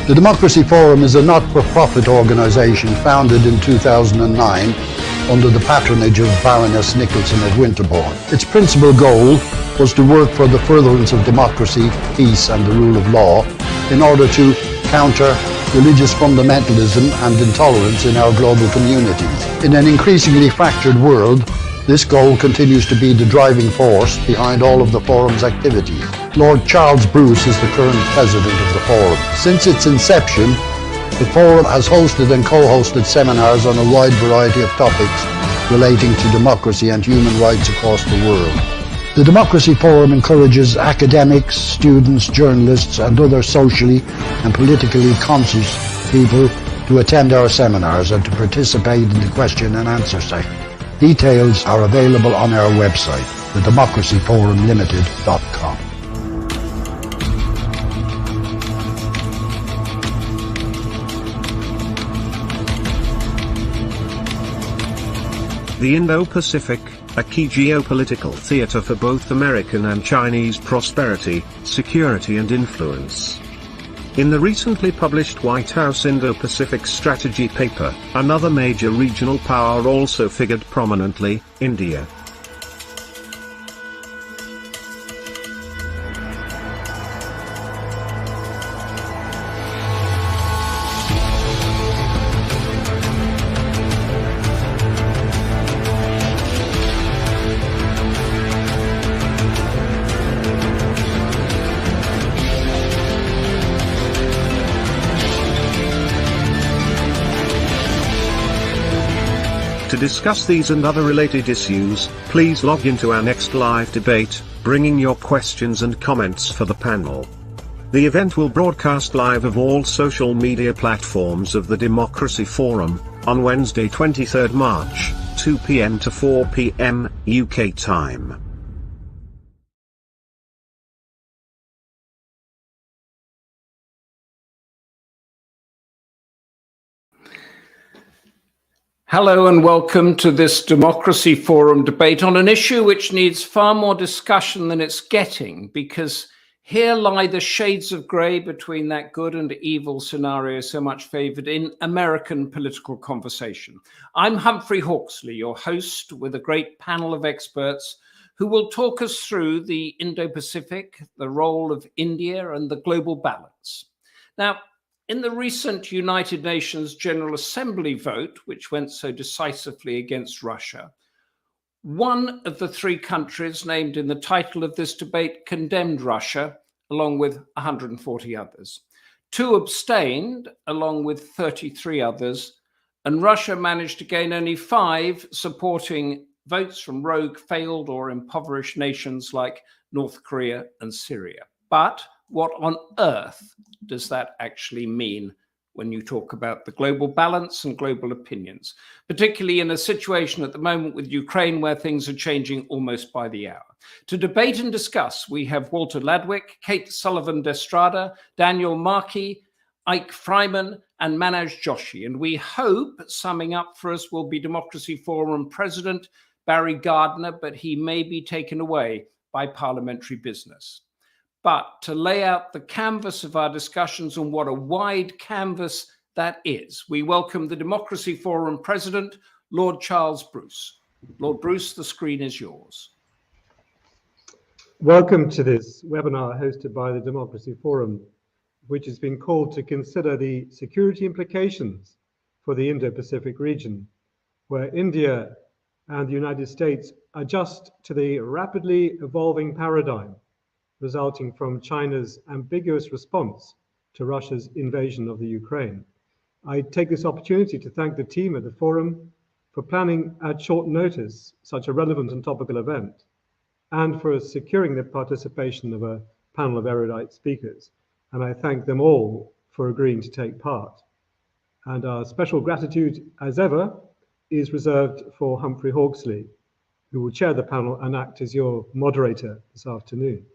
The Democracy Forum is a not-for-profit organisation founded in 2009 under the patronage of Baroness Nicholson of Winterbourne. Its principal goal was to work for the furtherance of democracy, peace and the rule of law in order to counter religious fundamentalism and intolerance in our global communities. In an increasingly fractured world, this goal continues to be the driving force behind all of the Forum's activities. Lord Charles Bruce is the current president of the Forum. Since its inception, the Forum has hosted and co-hosted seminars on a wide variety of topics relating to democracy and human rights across the world. The Democracy Forum encourages academics, students, journalists and other socially and politically conscious people to attend our seminars and to participate in the question and answer session. Details are available on our website, thedemocracyforumlimited.com. The Indo Pacific, a key geopolitical theater for both American and Chinese prosperity, security and influence. In the recently published White House Indo-Pacific Strategy paper, another major regional power also figured prominently, India. To discuss these and other related issues, please log into our next live debate, bringing your questions and comments for the panel. The event will broadcast live of all social media platforms of the Democracy Forum, on Wednesday 23rd March, 2 p.m. to 4 p.m. UK time. Hello and welcome to this Democracy Forum debate on an issue which needs far more discussion than it's getting, because here lie the shades of grey between that good and evil scenario so much favoured in American political conversation. I'm Humphrey Hawksley, your host, with a great panel of experts who will talk us through the Indo-Pacific, the role of India and the global balance. Now, in the recent United Nations General Assembly vote, which went so decisively against Russia, one of the three countries named in the title of this debate condemned Russia, along with 140 others. Two abstained, along with 33 others, and Russia managed to gain only 5 supporting votes from rogue, failed or impoverished nations like North Korea and Syria. But what on earth does that actually mean when you talk about the global balance and global opinions, particularly in a situation at the moment with Ukraine where things are changing almost by the hour? To debate and discuss, we have Walter Ladwig, Kate Sullivan Estrada, Daniel Markey, Eyck Freymann, and Manoj Joshi. And we hope, summing up for us, will be Democracy Forum President Barry Gardiner, but he may be taken away by parliamentary business. But to lay out the canvas of our discussions on what a wide canvas that is, we welcome the Democracy Forum President, Lord Charles Bruce. Lord Bruce, the screen is yours. Welcome to this webinar hosted by the Democracy Forum, which has been called to consider the security implications for the Indo-Pacific region, where India and the United States adjust to the rapidly evolving paradigm resulting from China's ambiguous response to Russia's invasion of the Ukraine. I take this opportunity to thank the team at the Forum for planning at short notice such a relevant and topical event, and for securing the participation of a panel of erudite speakers. And I thank them all for agreeing to take part. And our special gratitude, as ever, is reserved for Humphrey Hawksley, who will chair the panel and act as your moderator this afternoon.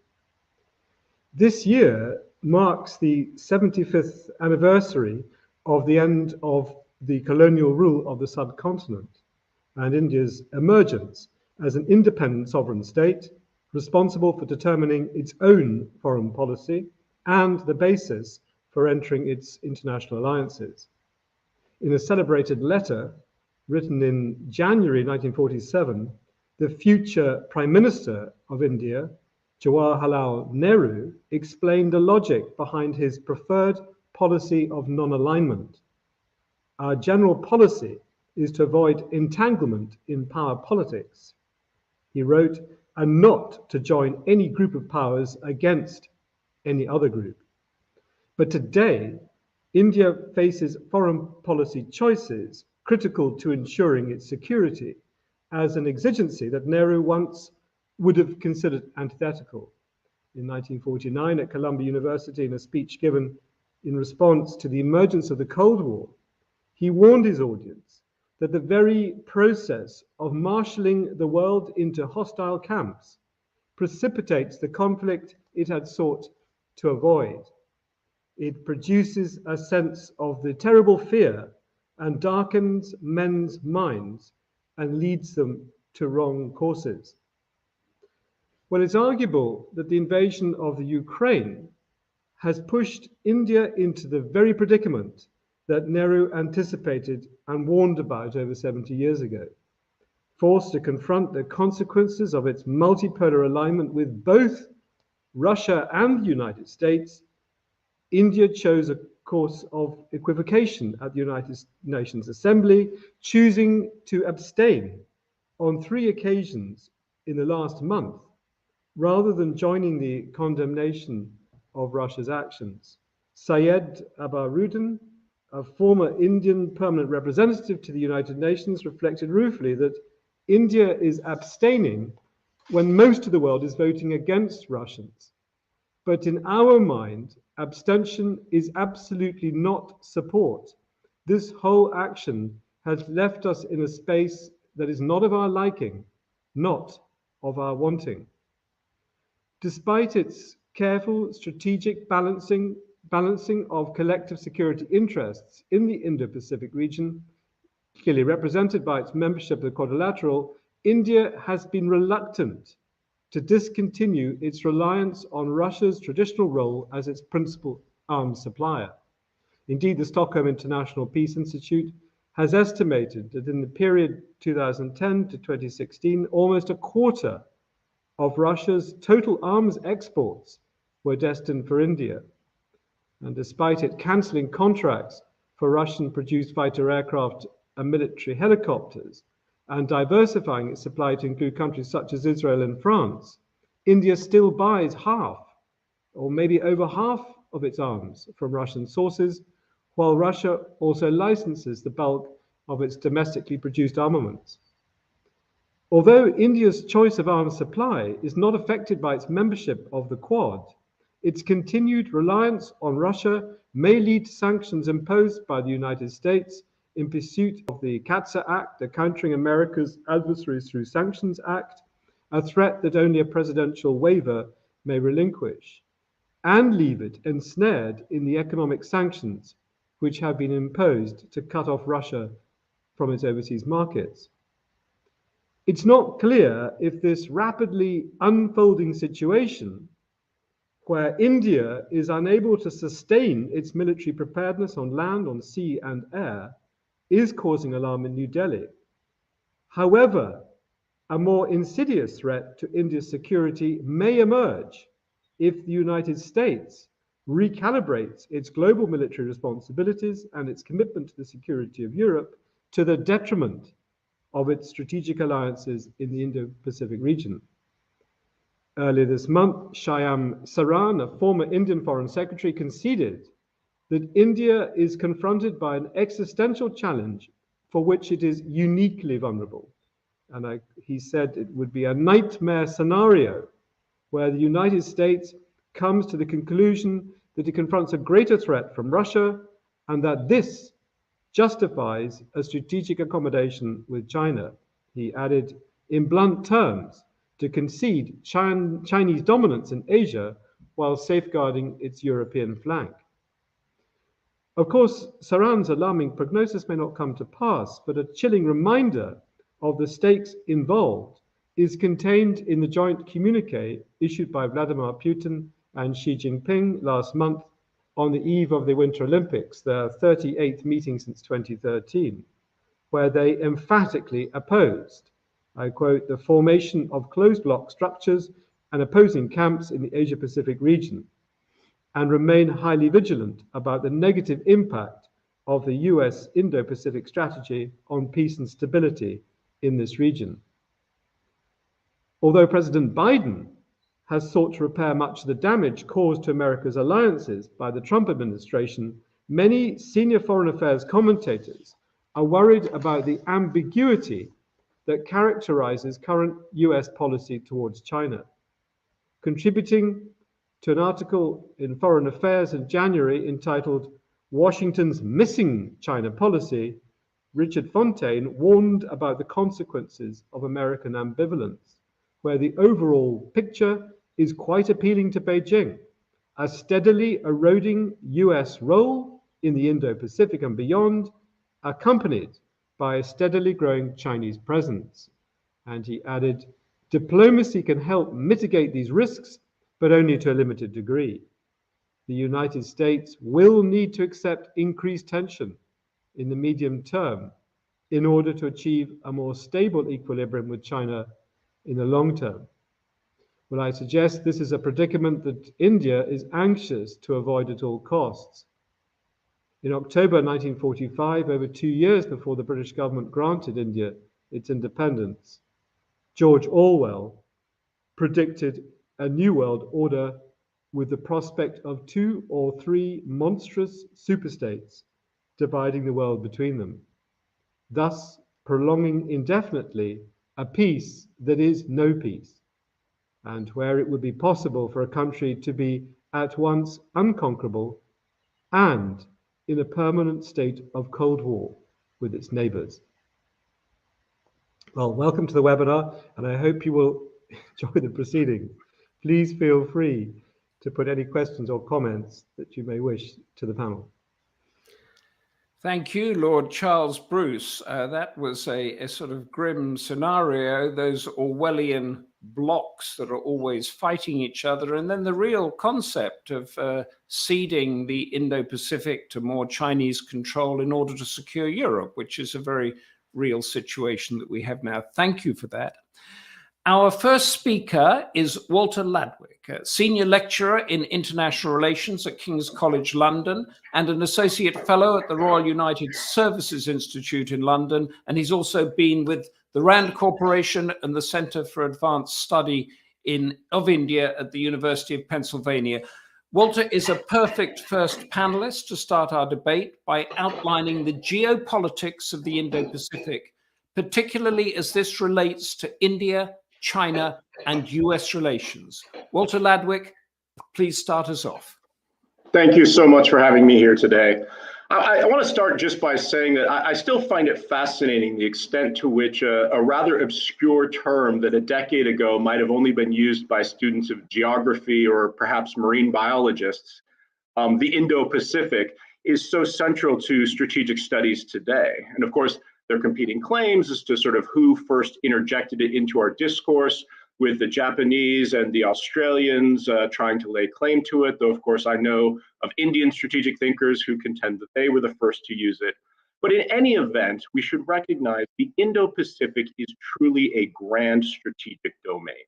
This year marks the 75th anniversary of the end of the colonial rule of the subcontinent and India's emergence as an independent sovereign state responsible for determining its own foreign policy and the basis for entering its international alliances. In a celebrated letter written in January 1947, the future Prime Minister of India, Jawaharlal Nehru, explained the logic behind his preferred policy of non-alignment. Our general policy is to avoid entanglement in power politics, he wrote, and not to join any group of powers against any other group. But today, India faces foreign policy choices critical to ensuring its security as an exigency that Nehru once would have considered antithetical. In 1949 at Columbia University, in a speech given in response to the emergence of the Cold War, he warned his audience that the very process of marshalling the world into hostile camps precipitates the conflict it had sought to avoid. It produces a sense of the terrible fear and darkens men's minds and leads them to wrong courses. Well, it's arguable that the invasion of the Ukraine has pushed India into the very predicament that Nehru anticipated and warned about over 70 years ago. Forced to confront the consequences of its multipolar alignment with both Russia and the United States, India chose a course of equivocation at the United Nations Assembly, choosing to abstain on 3 occasions in the last month, rather than joining the condemnation of Russia's actions. Syed Abaruddin, a former Indian permanent representative to the United Nations, reflected ruefully that India is abstaining when most of the world is voting against Russians. But in our mind, abstention is absolutely not support. This whole action has left us in a space that is not of our liking, not of our wanting. Despite its careful strategic balancing of collective security interests in the Indo Pacific region, clearly represented by its membership of the Quadrilateral, India has been reluctant to discontinue its reliance on Russia's traditional role as its principal arms supplier. Indeed, the Stockholm International Peace Institute has estimated that in the period 2010 to 2016, almost a quarter of Russia's total arms exports were destined for India. And despite it cancelling contracts for Russian-produced fighter aircraft and military helicopters, and diversifying its supply to include countries such as Israel and France, India still buys half, or maybe over half, of its arms from Russian sources, while Russia also licenses the bulk of its domestically produced armaments. Although India's choice of arms supply is not affected by its membership of the Quad, its continued reliance on Russia may lead to sanctions imposed by the United States in pursuit of the CAATSA Act, the Countering America's Adversaries Through Sanctions Act, a threat that only a presidential waiver may relinquish, and leave it ensnared in the economic sanctions which have been imposed to cut off Russia from its overseas markets. It's not clear if this rapidly unfolding situation, where India is unable to sustain its military preparedness on land, on sea, and air, is causing alarm in New Delhi. However, a more insidious threat to India's security may emerge if the United States recalibrates its global military responsibilities and its commitment to the security of Europe to the detriment of its strategic alliances in the Indo-Pacific region. Earlier this month, Shyam Saran, a former Indian Foreign Secretary, conceded that India is confronted by an existential challenge for which it is uniquely vulnerable. And he said it would be a nightmare scenario where the United States comes to the conclusion that it confronts a greater threat from Russia and that this justifies a strategic accommodation with China. He added, in blunt terms, to concede Chinese dominance in Asia while safeguarding its European flank. Of course, Saran's alarming prognosis may not come to pass, but a chilling reminder of the stakes involved is contained in the joint communique issued by Vladimir Putin and Xi Jinping last month, on the eve of the Winter Olympics, their 38th meeting since 2013, where they emphatically opposed, I quote, the formation of closed block structures and opposing camps in the Asia-Pacific region, and remain highly vigilant about the negative impact of the US Indo-Pacific strategy on peace and stability in this region. Although President Biden has sought to repair much of the damage caused to America's alliances by the Trump administration, many senior foreign affairs commentators are worried about the ambiguity that characterizes current US policy towards China. Contributing to an article in Foreign Affairs in January entitled "Washington's Missing China Policy," Richard Fontaine warned about the consequences of American ambivalence, where the overall picture is quite appealing to Beijing, a steadily eroding US role in the Indo-Pacific and beyond, accompanied by a steadily growing Chinese presence. And he added, diplomacy can help mitigate these risks, but only to a limited degree. The United States will need to accept increased tension in the medium term in order to achieve a more stable equilibrium with China in the long term. Well, I suggest this is a predicament that India is anxious to avoid at all costs. In October 1945, over 2 years before the British government granted India its independence, George Orwell predicted a new world order with the prospect of 2 or 3 monstrous superstates dividing the world between them, thus prolonging indefinitely a peace that is no peace, and where it would be possible for a country to be at once unconquerable and in a permanent state of Cold War with its neighbors. Well, welcome to the webinar, and I hope you will enjoy the proceedings. Please feel free to put any questions or comments that you may wish to the panel. Thank you, Lord Charles Bruce. That was a sort of grim scenario, those Orwellian blocks that are always fighting each other, and then the real concept of ceding the Indo-Pacific to more Chinese control in order to secure Europe, which is a very real situation that we have now. Thank you for that. Our first speaker is Walter Ladwig, a senior lecturer in international relations at King's College London and an associate fellow at the Royal United Services Institute in London. And he's also been with the RAND Corporation and the Center for Advanced Study of India at the University of Pennsylvania. Walter is a perfect first panelist to start our debate by outlining the geopolitics of the Indo-Pacific, particularly as this relates to India, China, and US relations. Walter Ladwig, please start us off. Thank you so much for having me here today. I want to start just by saying that I still find it fascinating the extent to which a rather obscure term that a decade ago might have only been used by students of geography or perhaps marine biologists, the Indo-Pacific, is so central to strategic studies today. And of course, there are competing claims as to sort of who first interjected it into our discourse, with the Japanese and the Australians trying to lay claim to it, though of course I know of Indian strategic thinkers who contend that they were the first to use it. But in any event, we should recognize the Indo-Pacific is truly a grand strategic domain.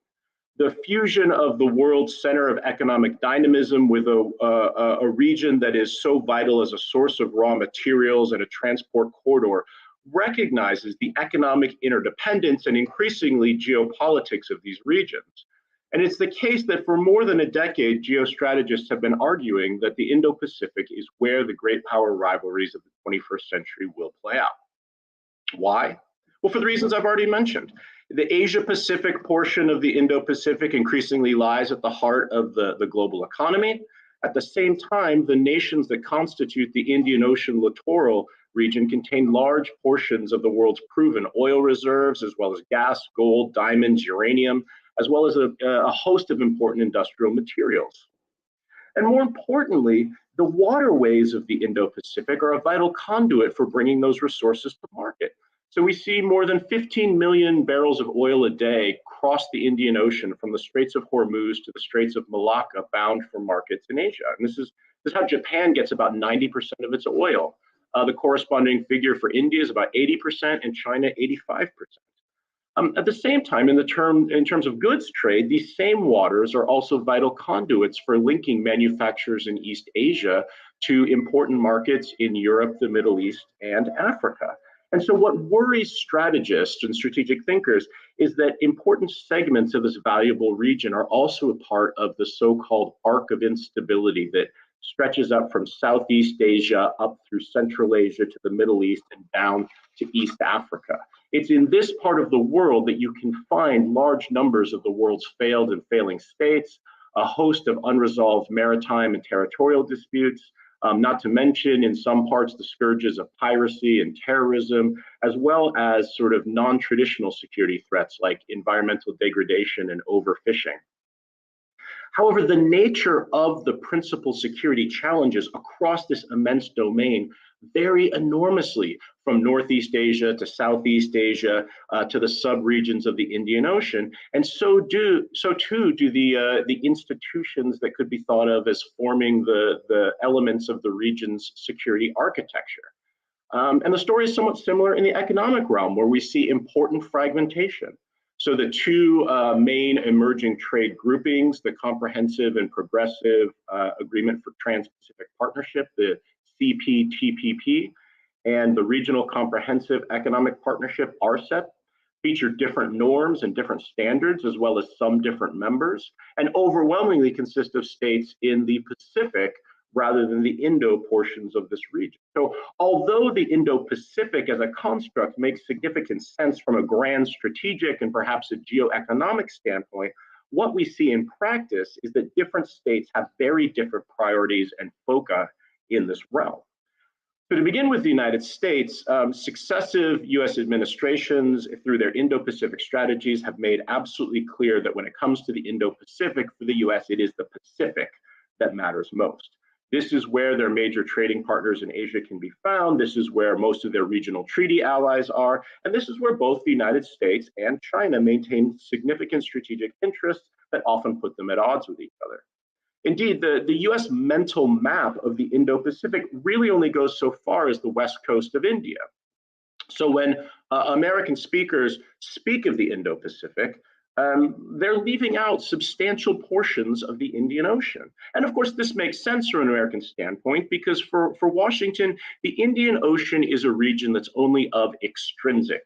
The fusion of the world's center of economic dynamism with a region that is so vital as a source of raw materials and a transport corridor recognizes the economic interdependence and increasingly geopolitics of these regions. And it's the case that for more than a decade, geostrategists have been arguing that the Indo-Pacific is where the great power rivalries of the 21st century will play out. Why? Well, for the reasons I've already mentioned. The Asia-Pacific portion of the Indo-Pacific increasingly lies at the heart of the global economy. At the same time, the nations that constitute the Indian Ocean littoral region contain large portions of the world's proven oil reserves, as well as gas, gold, diamonds, uranium, as well as a host of important industrial materials. And more importantly, the waterways of the Indo-Pacific are a vital conduit for bringing those resources to market. So we see more than 15 million barrels of oil a day cross the Indian Ocean from the Straits of Hormuz to the Straits of Malacca, bound for markets in Asia. And this is This is how Japan gets about 90% of its oil. The corresponding figure for India is about 80% and China 85%. At the same time, in terms of goods trade, these same waters are also vital conduits for linking manufacturers in East Asia to important markets in Europe, the Middle East, and Africa. And so what worries strategists and strategic thinkers is that important segments of this valuable region are also a part of the so-called arc of instability that stretches up from Southeast Asia up through Central Asia to the Middle East and down to East Africa. It's in this part of the world that you can find large numbers of the world's failed and failing states, a host of unresolved maritime and territorial disputes, not to mention in some parts the scourges of piracy and terrorism, as well as sort of non-traditional security threats like environmental degradation and overfishing. However, the nature of the principal security challenges across this immense domain vary enormously from Northeast Asia to Southeast Asia to the sub-regions of the Indian Ocean, and so too do the institutions that could be thought of as forming the elements of the region's security architecture. And the story is somewhat similar in the economic realm, where we see important fragmentation. So the two main emerging trade groupings, the Comprehensive and Progressive Agreement for Trans-Pacific Partnership, the CPTPP, and the Regional Comprehensive Economic Partnership, RCEP, feature different norms and different standards, as well as some different members, and overwhelmingly consist of states in the Pacific rather than the Indo portions of this region. So although the Indo-Pacific as a construct makes significant sense from a grand strategic and perhaps a geoeconomic standpoint, what we see in practice is that different states have very different priorities and foci in this realm. So to begin with the United States, successive US administrations through their Indo-Pacific strategies have made absolutely clear that when it comes to the Indo-Pacific for the US, it is the Pacific that matters most. This is where their major trading partners in Asia can be found. This is where most of their regional treaty allies are. And this is where both the United States and China maintain significant strategic interests that often put them at odds with each other. Indeed, the US mental map of the Indo-Pacific really only goes so far as the west coast of India. So when American speakers speak of the Indo-Pacific, they're leaving out substantial portions of the Indian Ocean. And of course, this makes sense from an American standpoint, because for Washington, the Indian Ocean is a region that's only of extrinsic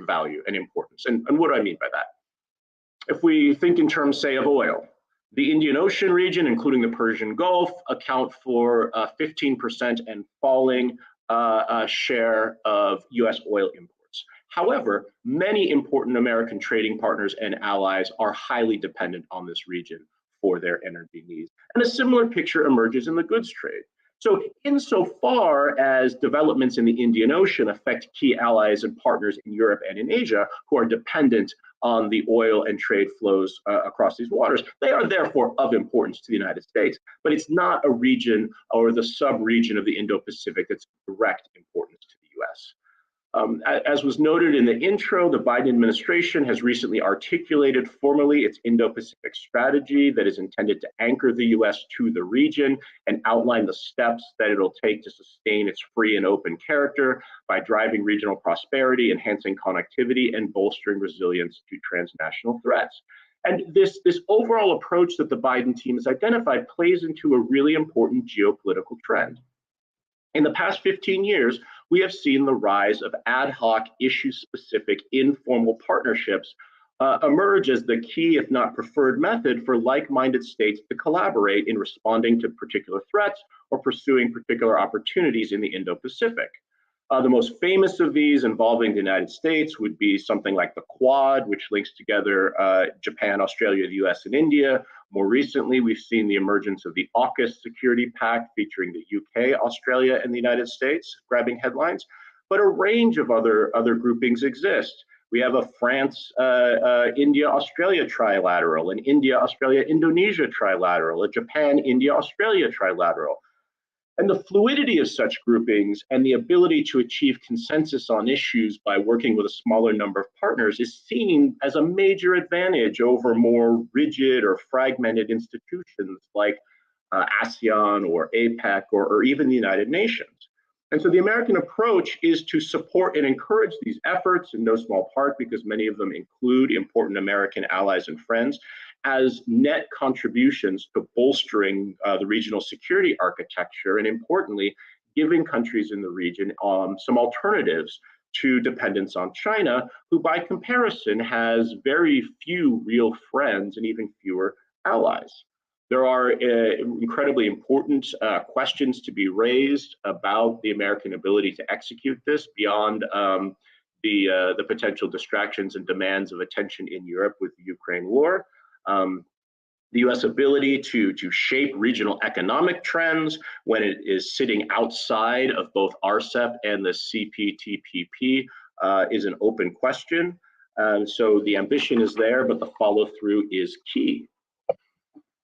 value and importance. And what do I mean by that? If we think in terms, say, of oil, the Indian Ocean region, including the Persian Gulf, account for 15% and falling share of US oil imports. However, many important American trading partners and allies are highly dependent on this region for their energy needs. And a similar picture emerges in the goods trade. So insofar as developments in the Indian Ocean affect key allies and partners in Europe and in Asia who are dependent on the oil and trade flows across these waters, they are therefore of importance to the United States. But it's not a region or the sub-region of the Indo-Pacific that's of direct importance to the US. As was noted in the intro, the Biden administration has recently articulated formally its Indo-Pacific strategy that is intended to anchor the US to the region and outline the steps that it'll take to sustain its free and open character by driving regional prosperity, enhancing connectivity, and bolstering resilience to transnational threats. And this overall approach that the Biden team has identified plays into a really important geopolitical trend. In the past 15 years, we have seen the rise of ad hoc, issue-specific, informal partnerships emerge as the key, if not preferred, method for like-minded states to collaborate in responding to particular threats or pursuing particular opportunities in the Indo-Pacific. The most famous of these involving the United States would be something like the Quad, which links together Japan, Australia, the US, and India. More recently, we've seen the emergence of the AUKUS Security Pact featuring the UK, Australia, and the United States, grabbing headlines. But a range of other groupings exist. We have a France, India, Australia trilateral, an India, Australia, Indonesia trilateral, a Japan, India, Australia trilateral. And the fluidity of such groupings and the ability to achieve consensus on issues by working with a smaller number of partners is seen as a major advantage over more rigid or fragmented institutions like ASEAN or APEC or even the United Nations. And so the American approach is to support and encourage these efforts, in no small part because many of them include important American allies and friends, as net contributions to bolstering the regional security architecture, and importantly, giving countries in the region some alternatives to dependence on China, who by comparison has very few real friends and even fewer allies. There are incredibly important questions to be raised about the American ability to execute this beyond the potential distractions and demands of attention in Europe with the Ukraine war. The US ability to shape regional economic trends when it is sitting outside of both RCEP and the CPTPP is an open question. So the ambition is there, but the follow through is key.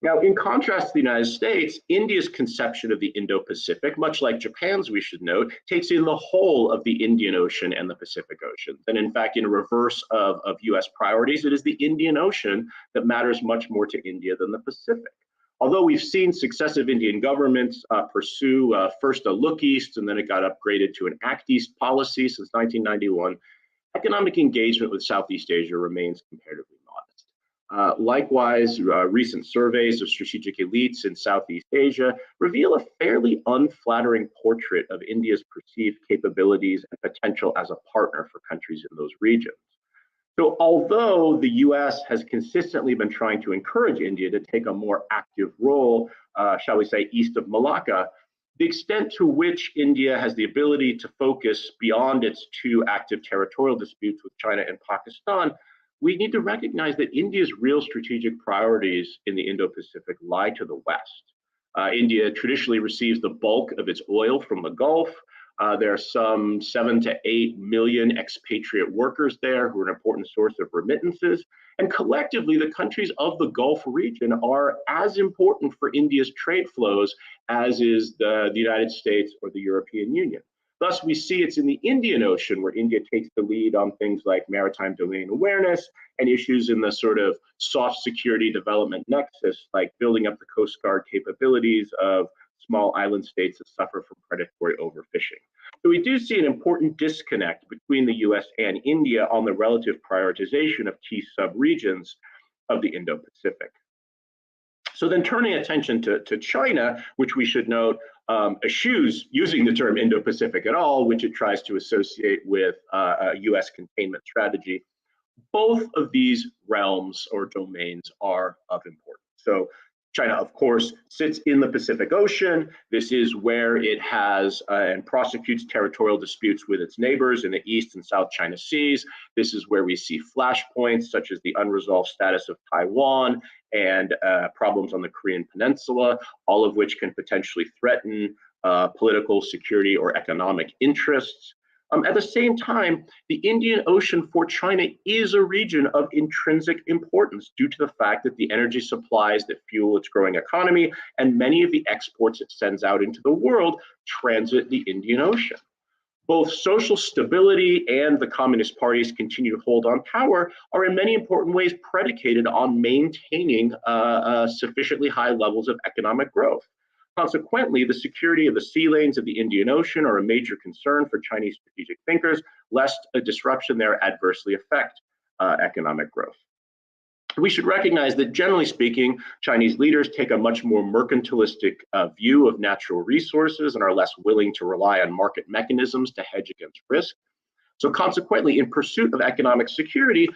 Now, in contrast to the United States, India's conception of the Indo-Pacific, much like Japan's, we should note, takes in the whole of the Indian Ocean and the Pacific Ocean. And in fact, in reverse of US priorities, it is the Indian Ocean that matters much more to India than the Pacific. Although we've seen successive Indian governments pursue first a look east, and then it got upgraded to an act east policy since 1991, economic engagement with Southeast Asia remains comparatively modest. Likewise, recent surveys of strategic elites in Southeast Asia reveal a fairly unflattering portrait of India's perceived capabilities and potential as a partner for countries in those regions. So although the US has consistently been trying to encourage India to take a more active role, shall we say, east of Malacca, the extent to which India has the ability to focus beyond its two active territorial disputes with China and Pakistan, we need to recognize that India's real strategic priorities in the Indo-Pacific lie to the west. India traditionally receives the bulk of its oil from the Gulf. There are some 7 to 8 million expatriate workers there who are an important source of remittances. And collectively, the countries of the Gulf region are as important for India's trade flows as is the United States or the European Union. Thus, we see it's in the Indian Ocean where India takes the lead on things like maritime domain awareness and issues in the sort of soft security development nexus, like building up the Coast Guard capabilities of small island states that suffer from predatory overfishing. So we do see an important disconnect between the US and India on the relative prioritization of key subregions of the Indo-Pacific. So then turning attention to China, which we should note eschews using the term Indo-Pacific at all, which it tries to associate with a US containment strategy. Both of these realms or domains are of importance. So China, of course, sits in the Pacific Ocean. This is where it has and prosecutes territorial disputes with its neighbors in the East and South China Seas. This is where we see flashpoints such as the unresolved status of Taiwan and problems on the Korean Peninsula, all of which can potentially threaten political, security, or economic interests. At the same time, the Indian Ocean for China is a region of intrinsic importance due to the fact that the energy supplies that fuel its growing economy and many of the exports it sends out into the world transit the Indian Ocean. Both social stability and the Communist parties continue to hold on power are in many important ways predicated on maintaining sufficiently high levels of economic growth. Consequently, the security of the sea lanes of the Indian Ocean are a major concern for Chinese strategic thinkers, lest a disruption there adversely affect economic growth. We should recognize that, generally speaking, Chinese leaders take a much more mercantilistic view of natural resources and are less willing to rely on market mechanisms to hedge against risk. So consequently, in pursuit of economic security,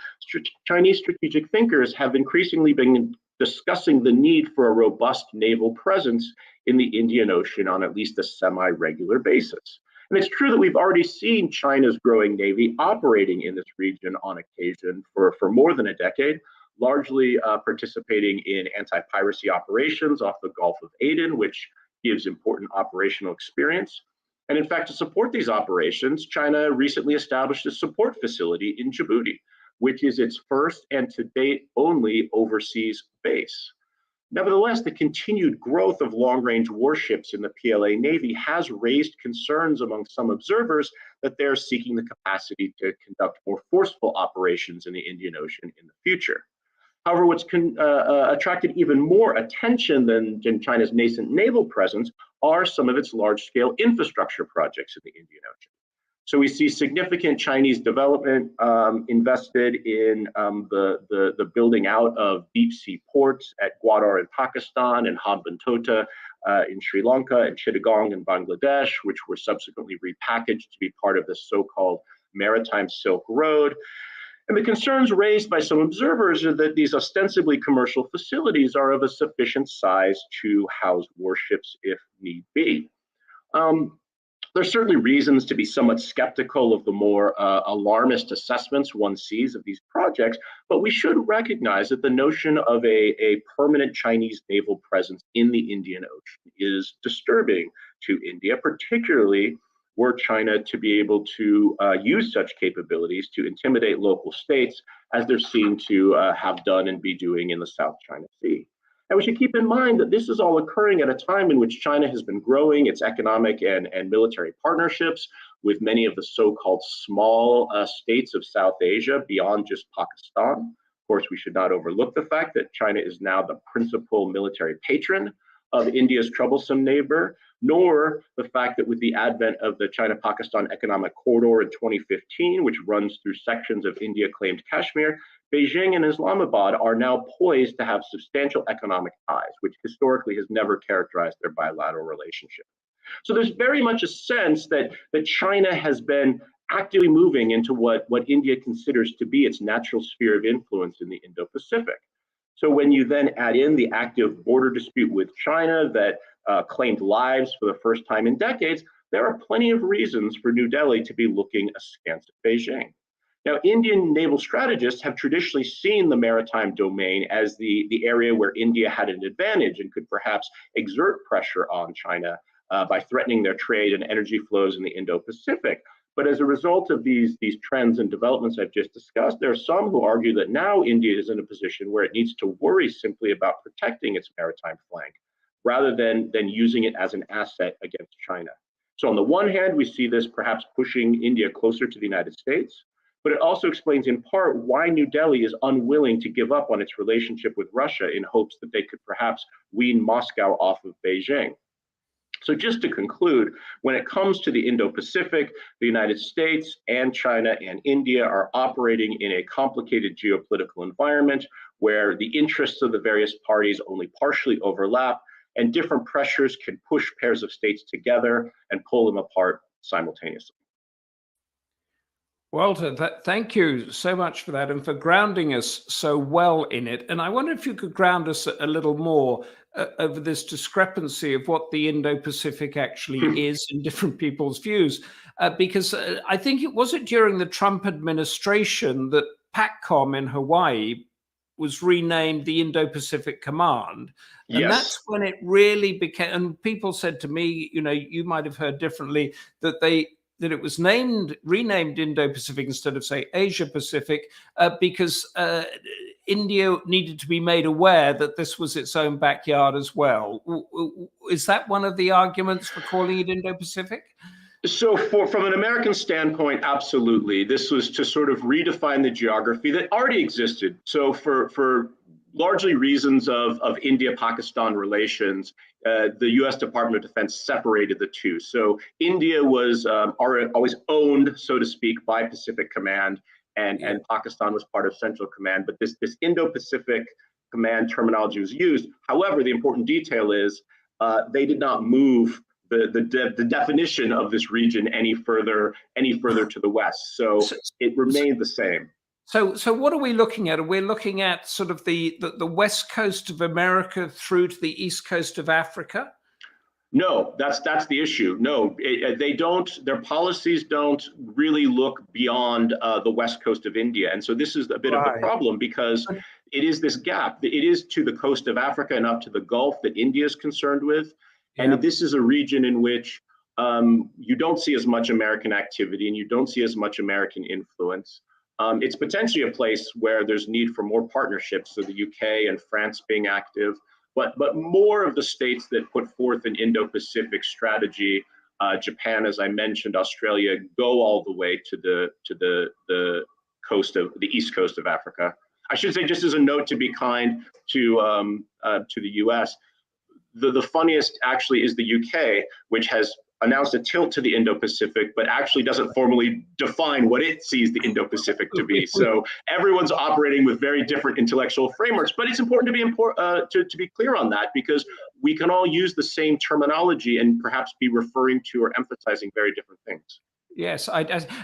Chinese strategic thinkers have increasingly been discussing the need for a robust naval presence in the Indian Ocean on at least a semi-regular basis. And it's true that we've already seen China's growing navy operating in this region on occasion for more than a decade, largely participating in anti-piracy operations off the Gulf of Aden, which gives important operational experience. And in fact, to support these operations, China recently established a support facility in Djibouti, which is its first and to date only overseas base. Nevertheless, the continued growth of long-range warships in the PLA Navy has raised concerns among some observers that they're seeking the capacity to conduct more forceful operations in the Indian Ocean in the future. However, what's attracted even more attention than China's nascent naval presence are some of its large-scale infrastructure projects in the Indian Ocean. So we see significant Chinese development invested in the building out of deep sea ports at Gwadar in Pakistan and Hambantota in Sri Lanka and Chittagong in Bangladesh, which were subsequently repackaged to be part of the so-called Maritime Silk Road. And the concerns raised by some observers are that these ostensibly commercial facilities are of a sufficient size to house warships if need be. There's certainly reasons to be somewhat skeptical of the more alarmist assessments one sees of these projects, but we should recognize that the notion of a permanent Chinese naval presence in the Indian Ocean is disturbing to India, particularly were China to be able to use such capabilities to intimidate local states, as they're seen to have done and be doing in the South China Sea. And we should keep in mind that this is all occurring at a time in which China has been growing its economic and military partnerships with many of the so-called small states of South Asia beyond just Pakistan. Of course, we should not overlook the fact that China is now the principal military patron of India's troublesome neighbor, nor the fact that with the advent of the China-Pakistan Economic Corridor in 2015, which runs through sections of India-claimed Kashmir, Beijing and Islamabad are now poised to have substantial economic ties, which historically has never characterized their bilateral relationship. So there's very much a sense that China has been actively moving into what India considers to be its natural sphere of influence in the Indo-Pacific. So when you then add in the active border dispute with China that claimed lives for the first time in decades, there are plenty of reasons for New Delhi to be looking askance at Beijing. Now, Indian naval strategists have traditionally seen the maritime domain as the area where India had an advantage and could perhaps exert pressure on China by threatening their trade and energy flows in the Indo-Pacific. But as a result of these trends and developments I've just discussed, there are some who argue that now India is in a position where it needs to worry simply about protecting its maritime flank, rather than using it as an asset against China. So on the one hand, we see this perhaps pushing India closer to the United States, but it also explains in part why New Delhi is unwilling to give up on its relationship with Russia in hopes that they could perhaps wean Moscow off of Beijing. So just to conclude, when it comes to the Indo-Pacific, the United States and China and India are operating in a complicated geopolitical environment where the interests of the various parties only partially overlap, and different pressures can push pairs of states together and pull them apart simultaneously. Walter, thank you so much for that and for grounding us so well in it. And I wonder if you could ground us a little more over this discrepancy of what the Indo-Pacific actually is in different people's views. Because I think it was during the Trump administration that PACCOM in Hawaii was renamed the Indo-Pacific Command. And Yes. That's when it really became, and people said to me, you know, you might have heard differently, that it was renamed Indo-Pacific instead of, say, Asia-Pacific, because India needed to be made aware that this was its own backyard as well. Is that one of the arguments for calling it Indo-Pacific? So from an American standpoint, absolutely. This was to sort of redefine the geography that already existed. So for largely reasons of India-Pakistan relations, the US Department of Defense separated the two. So India was always owned, so to speak, by Pacific Command, and Pakistan was part of Central Command. But this Indo-Pacific Command terminology was used. However, the important detail is they did not move the definition of this region any further to the west. So it remained the same. So what are we looking at? We're looking at sort of the west coast of America through to the east coast of Africa? No, that's the issue. No, they don't. Their policies don't really look beyond the west coast of India, and so this is a bit of the problem, because it is this gap. It is to the coast of Africa and up to the Gulf that India is concerned with, and this is a region in which you don't see as much American activity and you don't see as much American influence. It's potentially a place where there's need for more partnerships, so the UK and France being active. but more of the states that put forth an Indo-Pacific strategy, Japan, as I mentioned, Australia, go all the way to the coast of the east coast of Africa. I should say, just as a note to be kind to the US, the funniest actually is the UK, which has announced a tilt to the Indo-Pacific, but actually doesn't formally define what it sees the Indo-Pacific to be. So everyone's operating with very different intellectual frameworks, but it's important to be clear on that, because we can all use the same terminology and perhaps be referring to or emphasizing very different things. Yes,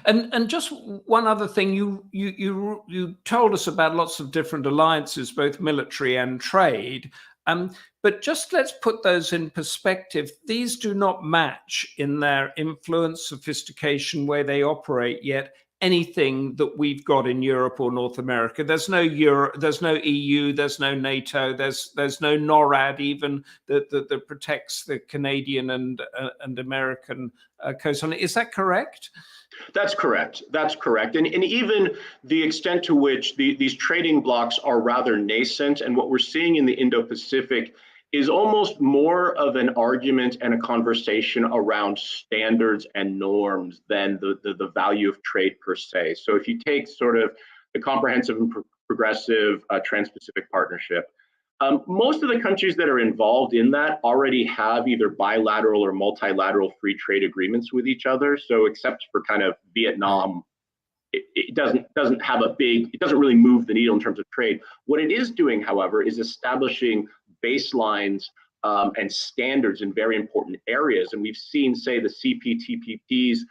and just one other thing, you told us about lots of different alliances, both military and trade. But just let's put those in perspective. These do not match in their influence, sophistication, way they operate yet anything that we've got in Europe or North America. There's no Europe, there's no EU, there's no NATO, there's no NORAD even that protects the Canadian and American coastline. Is that correct? That's correct. That's correct. And even the extent to which these trading blocs are rather nascent, and what we're seeing in the Indo-Pacific is almost more of an argument and a conversation around standards and norms than the value of trade per se. So if you take sort of the comprehensive and progressive Trans-Pacific Partnership, most of the countries that are involved in that already have either bilateral or multilateral free trade agreements with each other. So except for kind of Vietnam, it doesn't really move the needle in terms of trade. What it is doing, however, is establishing baselines and standards in very important areas. And we've seen, say, the CPTPP's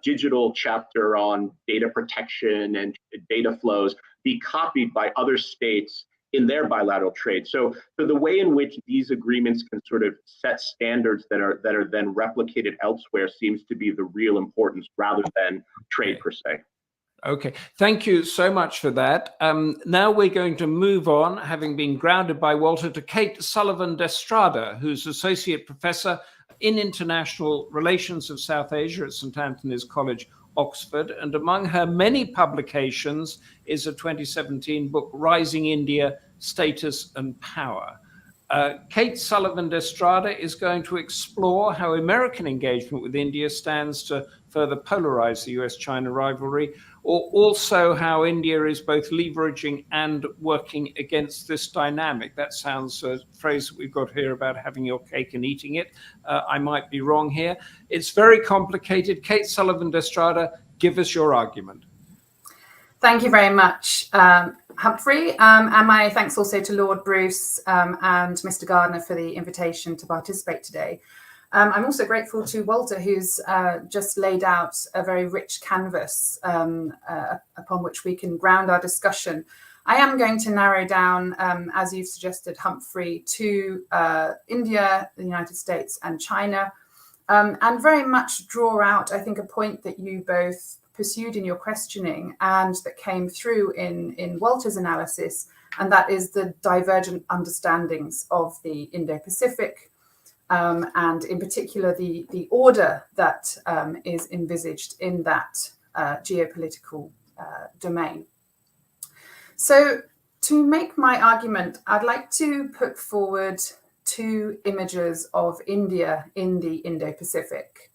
digital chapter on data protection and data flows be copied by other states in their bilateral trade. So the way in which these agreements can sort of set standards that are then replicated elsewhere seems to be the real importance rather than trade per se. Okay, thank you so much for that. Now we're going to move on, having been grounded by Walter, to Kate Sullivan d'Estrada, who's Associate Professor in International Relations of South Asia at St. Antony's College, Oxford. And among her many publications is a 2017 book, Rising India, Status and Power. Kate Sullivan d'Estrada is going to explore how American engagement with India stands to further polarize the US-China rivalry, or also how India is both leveraging and working against this dynamic. That sounds a phrase that we've got here about having your cake and eating it. I might be wrong here. It's very complicated. Kate Sullivan d'Estrada, give us your argument. Thank you very much, Humphrey. And my thanks also to Lord Bruce and Mr. Gardiner for the invitation to participate today. I'm also grateful to Walter, who's just laid out a very rich canvas upon which we can ground our discussion. I am going to narrow down, as you've suggested, Humphrey, to India, the United States and China, and very much draw out, I think, a point that you both pursued in your questioning and that came through in Walter's analysis, and that is the divergent understandings of the Indo-Pacific, and in particular the order that is envisaged in that geopolitical domain. So to make my argument, I'd like to put forward two images of India in the Indo-Pacific.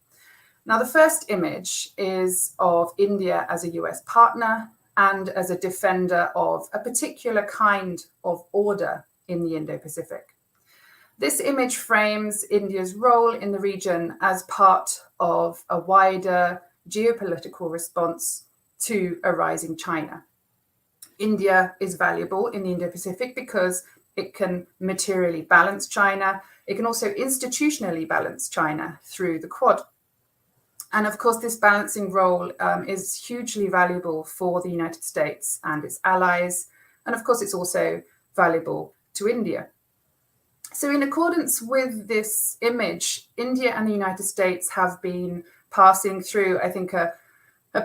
Now, the first image is of India as a US partner and as a defender of a particular kind of order in the Indo-Pacific. This image frames India's role in the region as part of a wider geopolitical response to a rising China. India is valuable in the Indo-Pacific because it can materially balance China. It can also institutionally balance China through the Quad. And of course, this balancing role is hugely valuable for the United States and its allies. And of course, it's also valuable to India. So in accordance with this image, India and the United States have been passing through, I think, a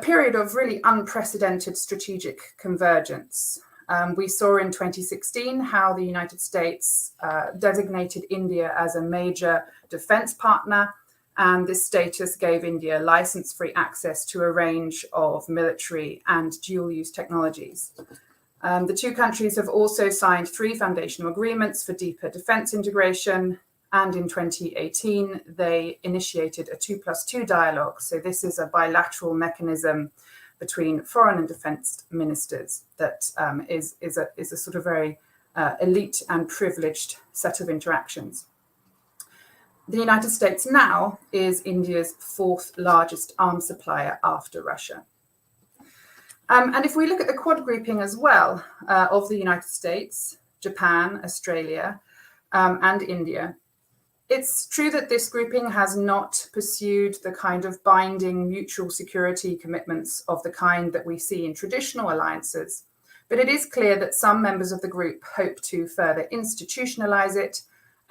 period of really unprecedented strategic convergence. We saw in 2016 how the United States designated India as a major defense partner, and this status gave India license-free access to a range of military and dual-use technologies. The two countries have also signed 3 foundational agreements for deeper defence integration, and in 2018 they initiated a 2+2 dialogue. So this is a bilateral mechanism between foreign and defence ministers that is a sort of very elite and privileged set of interactions. The United States now is India's 4th largest arms supplier after Russia. And if we look at the Quad grouping as well of the United States, Japan, Australia, and India, it's true that this grouping has not pursued the kind of binding mutual security commitments of the kind that we see in traditional alliances, but it is clear that some members of the group hope to further institutionalize it,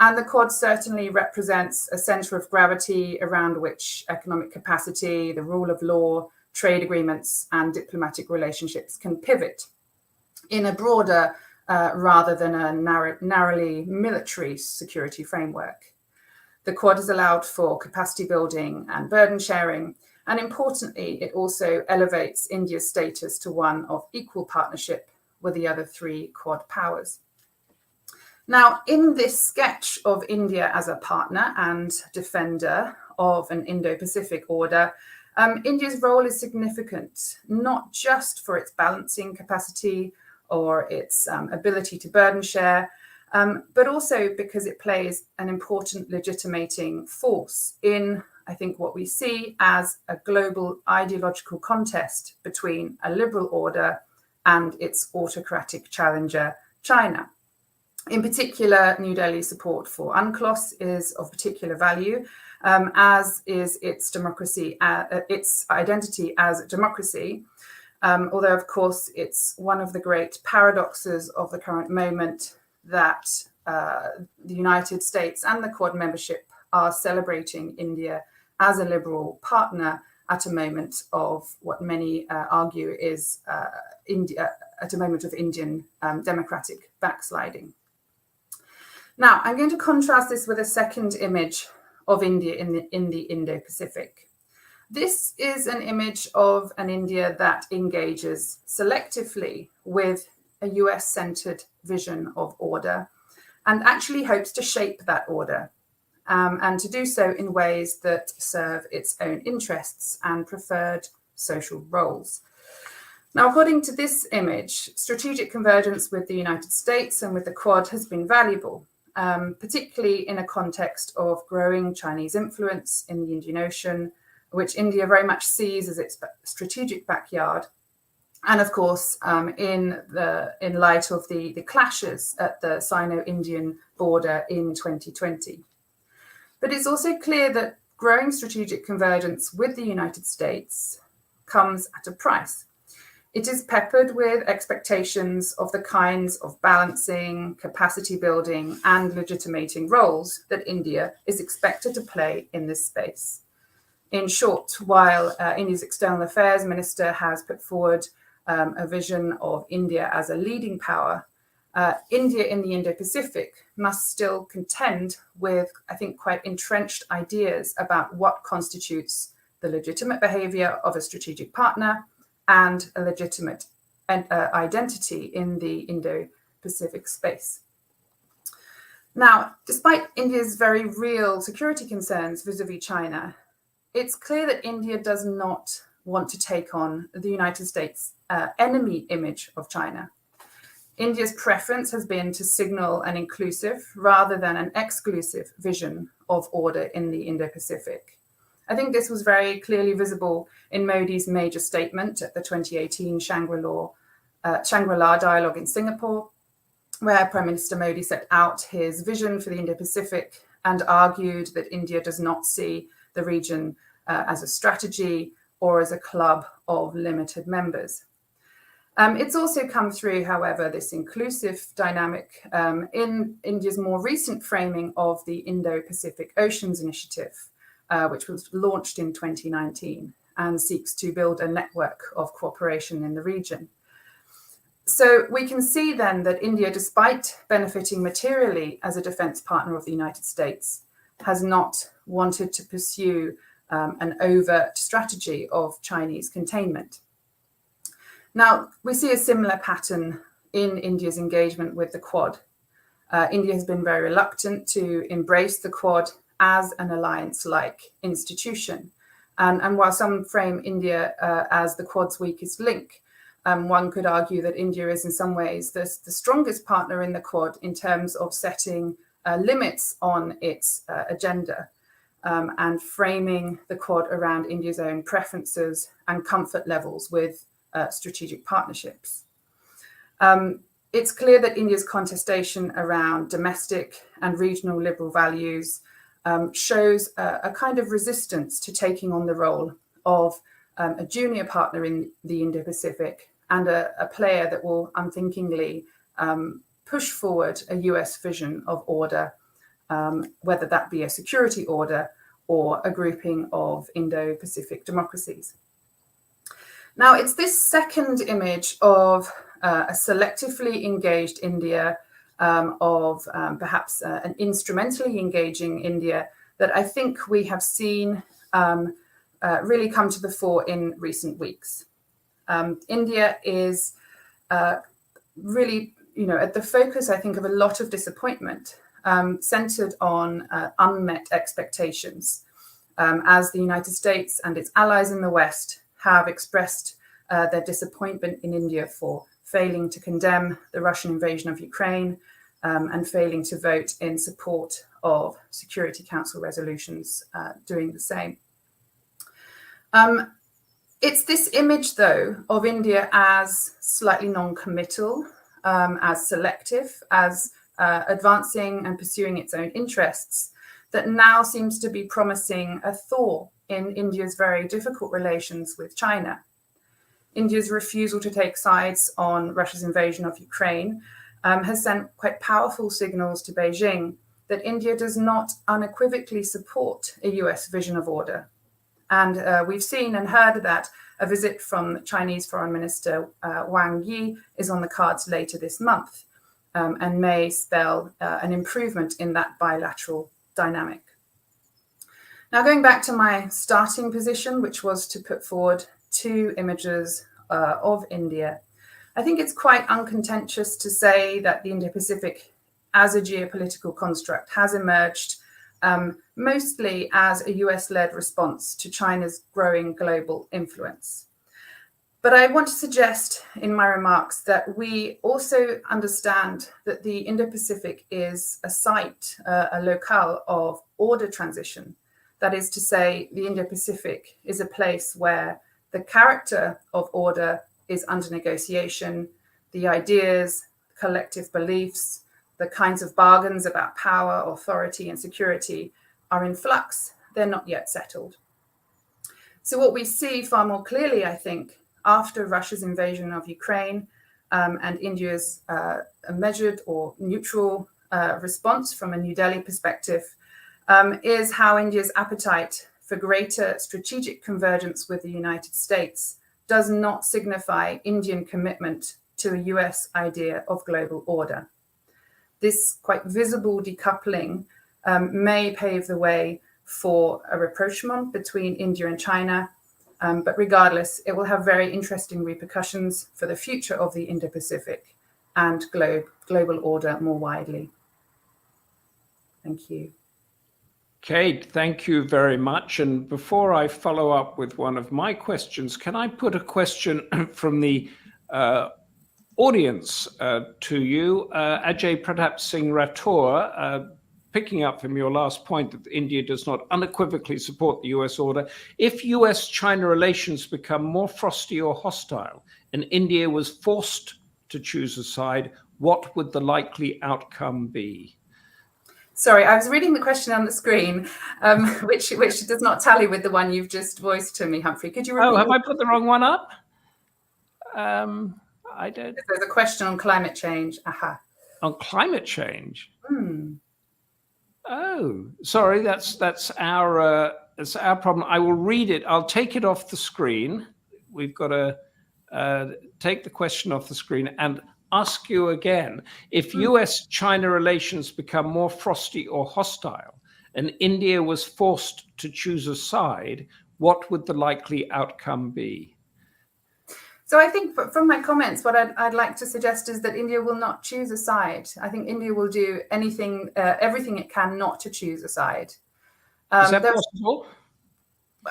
and the Quad certainly represents a center of gravity around which economic capacity, the rule of law, trade agreements, and diplomatic relationships can pivot in a broader rather than a narrowly military security framework. The Quad has allowed for capacity building and burden sharing, and importantly, it also elevates India's status to one of equal partnership with the other 3 Quad powers. Now, in this sketch of India as a partner and defender of an Indo-Pacific order, India's role is significant, not just for its balancing capacity or its ability to burden share, but also because it plays an important legitimating force in, I think, what we see as a global ideological contest between a liberal order and its autocratic challenger, China. In particular, New Delhi's support for UNCLOS is of particular value, as is its democracy, its identity as democracy. Although, of course, it's one of the great paradoxes of the current moment that the United States and the Quad membership are celebrating India as a liberal partner at a moment of what many argue is India, at a moment of Indian democratic backsliding. Now, I'm going to contrast this with a second image of India in the Indo-Pacific. This is an image of an India that engages selectively with a US-centered vision of order and actually hopes to shape that order, and to do so in ways that serve its own interests and preferred social roles. Now, according to this image, strategic convergence with the United States and with the Quad has been valuable, particularly in a context of growing Chinese influence in the Indian Ocean, which India very much sees as its strategic backyard, and of course, in light of the clashes at the Sino-Indian border in 2020. But it's also clear that growing strategic convergence with the United States comes at a price. It is peppered with expectations of the kinds of balancing, capacity building, and legitimating roles that India is expected to play in this space. In short, while India's External Affairs Minister has put forward a vision of India as a leading power, India in the Indo-Pacific must still contend with, I think, quite entrenched ideas about what constitutes the legitimate behavior of a strategic partner and a legitimate identity in the Indo-Pacific space. Now, despite India's very real security concerns vis-a-vis China, it's clear that India does not want to take on the United States' enemy image of China. India's preference has been to signal an inclusive rather than an exclusive vision of order in the Indo-Pacific. I think this was very clearly visible in Modi's major statement at the 2018 Shangri-La dialogue in Singapore, where Prime Minister Modi set out his vision for the Indo-Pacific and argued that India does not see the region as a strategy or as a club of limited members. It's also come through, however, this inclusive dynamic in India's more recent framing of the Indo-Pacific Oceans Initiative, which was launched in 2019 and seeks to build a network of cooperation in the region. So we can see then that India, despite benefiting materially as a defense partner of the United States, has not wanted to pursue an overt strategy of Chinese containment. Now, we see a similar pattern in India's engagement with the Quad. India has been very reluctant to embrace the Quad as an alliance-like institution. And while some frame India as the Quad's weakest link, one could argue that India is in some ways the strongest partner in the Quad in terms of setting limits on its agenda and framing the Quad around India's own preferences and comfort levels with strategic partnerships. It's clear that India's contestation around domestic and regional liberal values shows a kind of resistance to taking on the role of a junior partner in the Indo-Pacific and a player that will unthinkingly push forward a US vision of order, whether that be a security order or a grouping of Indo-Pacific democracies. Now, it's this second image of a selectively engaged India, of perhaps an instrumentally engaging India that I think we have seen really come to the fore in recent weeks. India is really, at the focus, I think, of a lot of disappointment, centered on unmet expectations, as the United States and its allies in the West have expressed their disappointment in India for failing to condemn the Russian invasion of Ukraine and failing to vote in support of Security Council resolutions doing the same. It's this image, though, of India as slightly non-committal, as selective, as advancing and pursuing its own interests, that now seems to be promising a thaw in India's very difficult relations with China. India's refusal to take sides on Russia's invasion of Ukraine has sent quite powerful signals to Beijing that India does not unequivocally support a US vision of order. And we've seen and heard that a visit from Chinese Foreign Minister Wang Yi is on the cards later this month and may spell an improvement in that bilateral dynamic. Now, going back to my starting position, which was to put forward two images of India, I think it's quite uncontentious to say that the Indo-Pacific as a geopolitical construct has emerged mostly as a US-led response to China's growing global influence. But I want to suggest in my remarks that we also understand that the Indo-Pacific is a site, a locale of order transition. That is to say, the Indo-Pacific is a place where the character of order is under negotiation, the ideas, collective beliefs, the kinds of bargains about power, authority, and security are in flux. They're not yet settled. So what we see far more clearly, I think, after Russia's invasion of Ukraine and India's measured or neutral response from a New Delhi perspective, is how India's appetite for greater strategic convergence with the United States does not signify Indian commitment to a US idea of global order. This quite visible decoupling may pave the way for a rapprochement between India and China, but regardless, it will have very interesting repercussions for the future of the Indo-Pacific and global order more widely. Thank you. Kate, thank you very much. And before I follow up with one of my questions, can I put a question from the audience to you? Ajay Pratap Singh Rathore, picking up from your last point that India does not unequivocally support the US order. If US-China relations become more frosty or hostile and India was forced to choose a side, what would the likely outcome be? Sorry, I was reading the question on the screen, which does not tally with the one you've just voiced to me, Humphrey. Could you repeat? Oh, have I put the wrong one up? I don't. There's a question on climate change. Aha. On climate change? Oh, sorry, that's our problem. I will read it. I'll take it off the screen. We've got to take the question off the screen and ask you again, if US-China relations become more frosty or hostile and India was forced to choose a side, what would the likely outcome be? So I think from my comments, what I'd like to suggest is that India will not choose a side. I think India will do everything it can not to choose a side. Is that possible?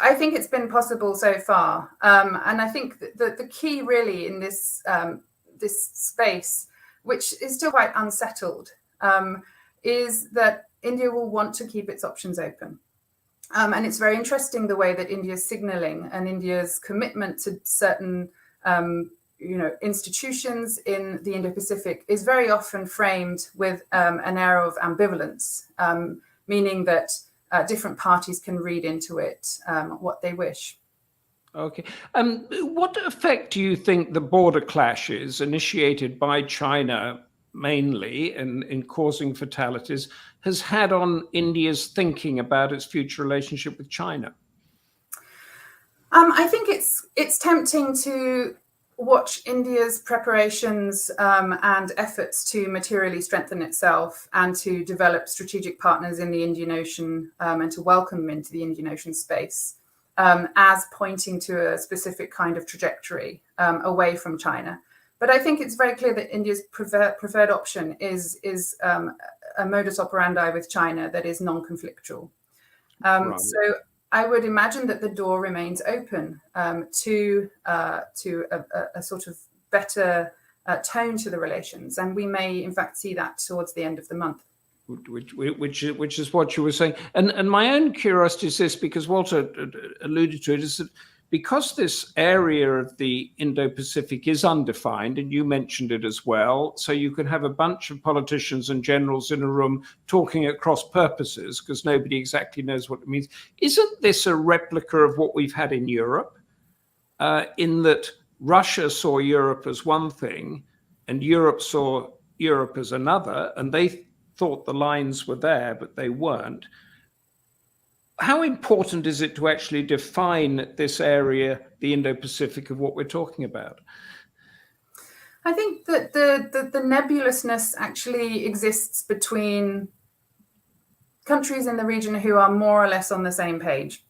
I think it's been possible so far. And I think that the key really in this space, which is still quite unsettled, is that India will want to keep its options open. And it's very interesting the way that India's signaling and India's commitment to certain institutions in the Indo-Pacific is very often framed with an air of ambivalence, meaning that different parties can read into it what they wish. Okay. What effect do you think the border clashes initiated by China mainly in causing fatalities has had on India's thinking about its future relationship with China? I think it's tempting to watch India's preparations and efforts to materially strengthen itself and to develop strategic partners in the Indian Ocean and to welcome them into the Indian Ocean space as pointing to a specific kind of trajectory away from China. But I think it's very clear that India's preferred option is a modus operandi with China that is non-conflictual. Right. So I would imagine that the door remains open to a sort of better tone to the relations, and we may, in fact, see that towards the end of the month. Which is what you were saying, and my own curiosity is this, because Walter alluded to it, is that because this area of the Indo-Pacific is undefined, and you mentioned it as well, so you can have a bunch of politicians and generals in a room talking at cross purposes because nobody exactly knows what it means. Isn't this a replica of what we've had in Europe, in that Russia saw Europe as one thing and Europe saw Europe as another, and they thought the lines were there, but they weren't? How important is it to actually define this area, the Indo-Pacific, of what we're talking about? I think that the nebulousness actually exists between countries in the region who are more or less on the same page.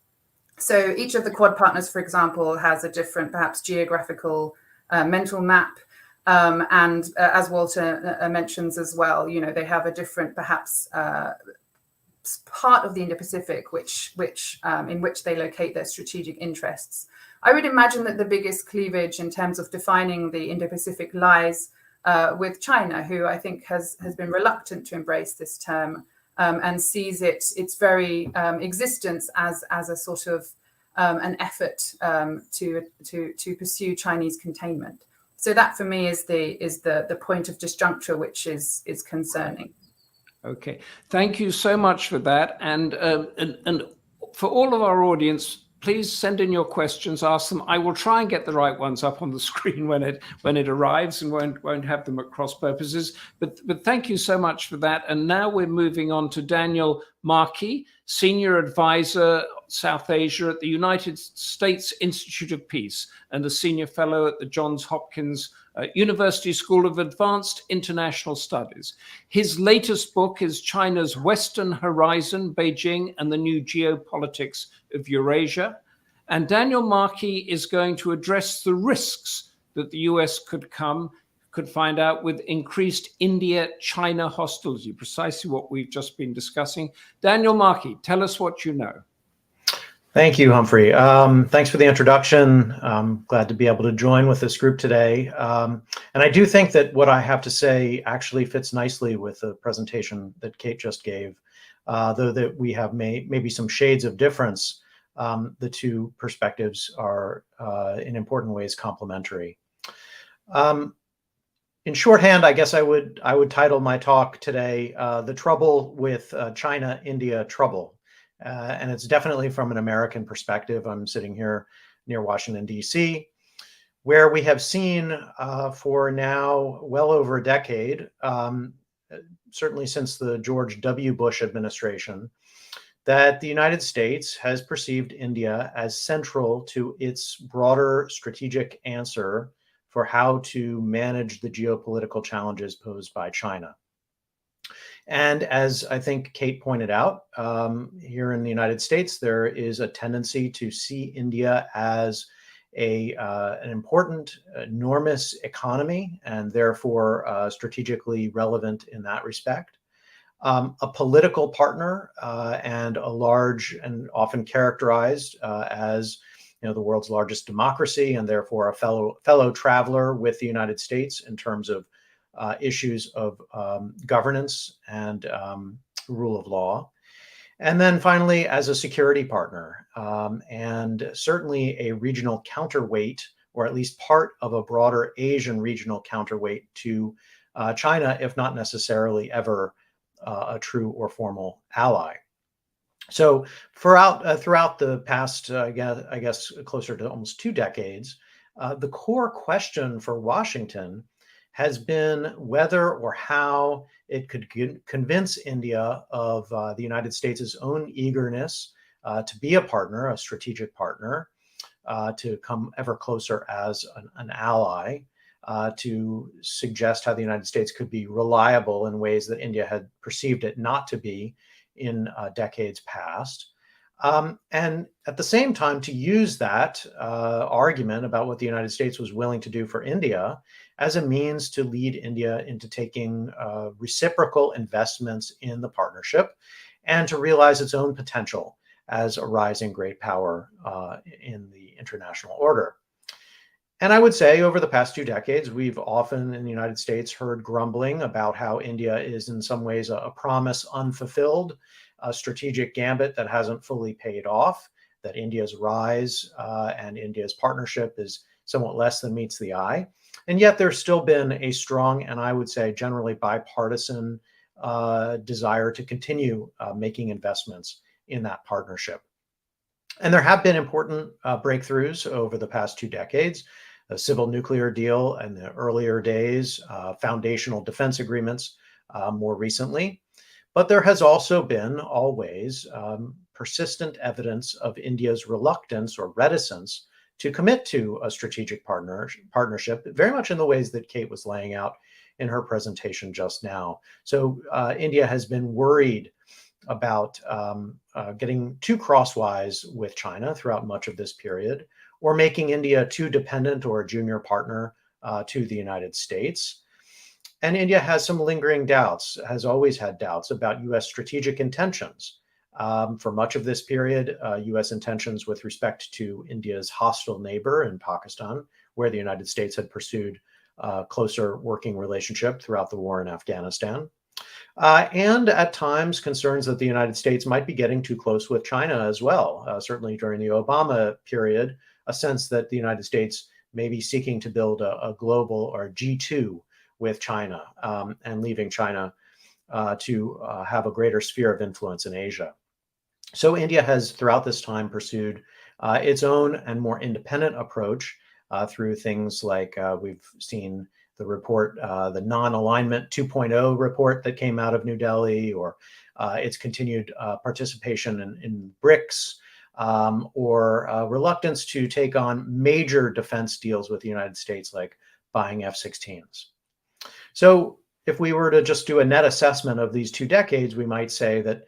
So each of the Quad partners, for example, has a different, perhaps geographical mental map. And as Walter mentions as well, they have a different, perhaps, part of the Indo-Pacific in which they locate their strategic interests. I would imagine that the biggest cleavage in terms of defining the Indo-Pacific lies with China, who I think has been reluctant to embrace this term and sees its very existence as a sort of an effort to pursue Chinese containment. So that for me is the point of disjuncture, which is concerning. Okay, thank you so much for that, and for all of our audience, please send in your questions, ask them. I will try and get the right ones up on the screen when it arrives, and won't have them at cross purposes. But thank you so much for that. And now we're moving on to Daniel Markey, Senior Advisor South Asia at the United States Institute of Peace and a Senior Fellow at the Johns Hopkins University School of Advanced International Studies. His latest book is China's Western Horizon, Beijing and the New Geopolitics of Eurasia. And Daniel Markey is going to address the risks that the US could find out with increased India-China hostility, precisely what we've just been discussing. Daniel Markey, tell us what you know. Thank you, Humphrey. Thanks for the introduction. I'm glad to be able to join with this group today. And I do think that what I have to say actually fits nicely with the presentation that Kate just gave, though that we have maybe some shades of difference. The two perspectives are in important ways complementary. In shorthand, I guess I would title my talk today, The Trouble with China-India Trouble. And it's definitely from an American perspective. I'm sitting here near Washington, D.C., where we have seen for now well over a decade, certainly since the George W. Bush administration, that the United States has perceived India as central to its broader strategic answer for how to manage the geopolitical challenges posed by China. And as I think Kate pointed out, here in the United States, there is a tendency to see India as an important, enormous economy, and therefore strategically relevant in that respect. A political partner and a large and often characterized as the world's largest democracy, and therefore a fellow traveler with the United States in terms of issues of governance and rule of law. And then finally, as a security partner, and certainly a regional counterweight, or at least part of a broader Asian regional counterweight to China, if not necessarily ever a true or formal ally. So throughout the past, I guess closer to almost 2 decades, the core question for Washington has been whether or how it could convince India of the United States' own eagerness to be a partner, a strategic partner, to come ever closer as an ally, to suggest how the United States could be reliable in ways that India had perceived it not to be in decades past. And at the same time, to use that argument about what the United States was willing to do for India as a means to lead India into taking reciprocal investments in the partnership and to realize its own potential as a rising great power in the international order. And I would say over the past 2 decades, we've often in the United States heard grumbling about how India is in some ways a promise unfulfilled, a strategic gambit that hasn't fully paid off, that India's rise and India's partnership is somewhat less than meets the eye. And yet there's still been a strong, and I would say generally bipartisan desire to continue making investments in that partnership. And there have been important breakthroughs over the past 2 decades. The civil nuclear deal in the earlier days, foundational defense agreements more recently. But there has also been always persistent evidence of India's reluctance or reticence to commit to a strategic partnership, very much in the ways that Kate was laying out in her presentation just now. So India has been worried about getting too crosswise with China throughout much of this period, or making India too dependent or a junior partner to the United States. And India has some lingering doubts, has always had doubts about U.S. strategic intentions. For much of this period, U.S. intentions with respect to India's hostile neighbor in Pakistan, where the United States had pursued a closer working relationship throughout the war in Afghanistan. And at times, concerns that the United States might be getting too close with China as well. Certainly during the Obama period, a sense that the United States may be seeking to build a global or G2 with China and leaving China to have a greater sphere of influence in Asia. So India has throughout this time pursued its own and more independent approach through things like we've seen the report, the non-alignment 2.0 report that came out of New Delhi, or its continued participation in BRICS, or reluctance to take on major defense deals with the United States, like buying F-16s. So if we were to just do a net assessment of these 2 decades, we might say that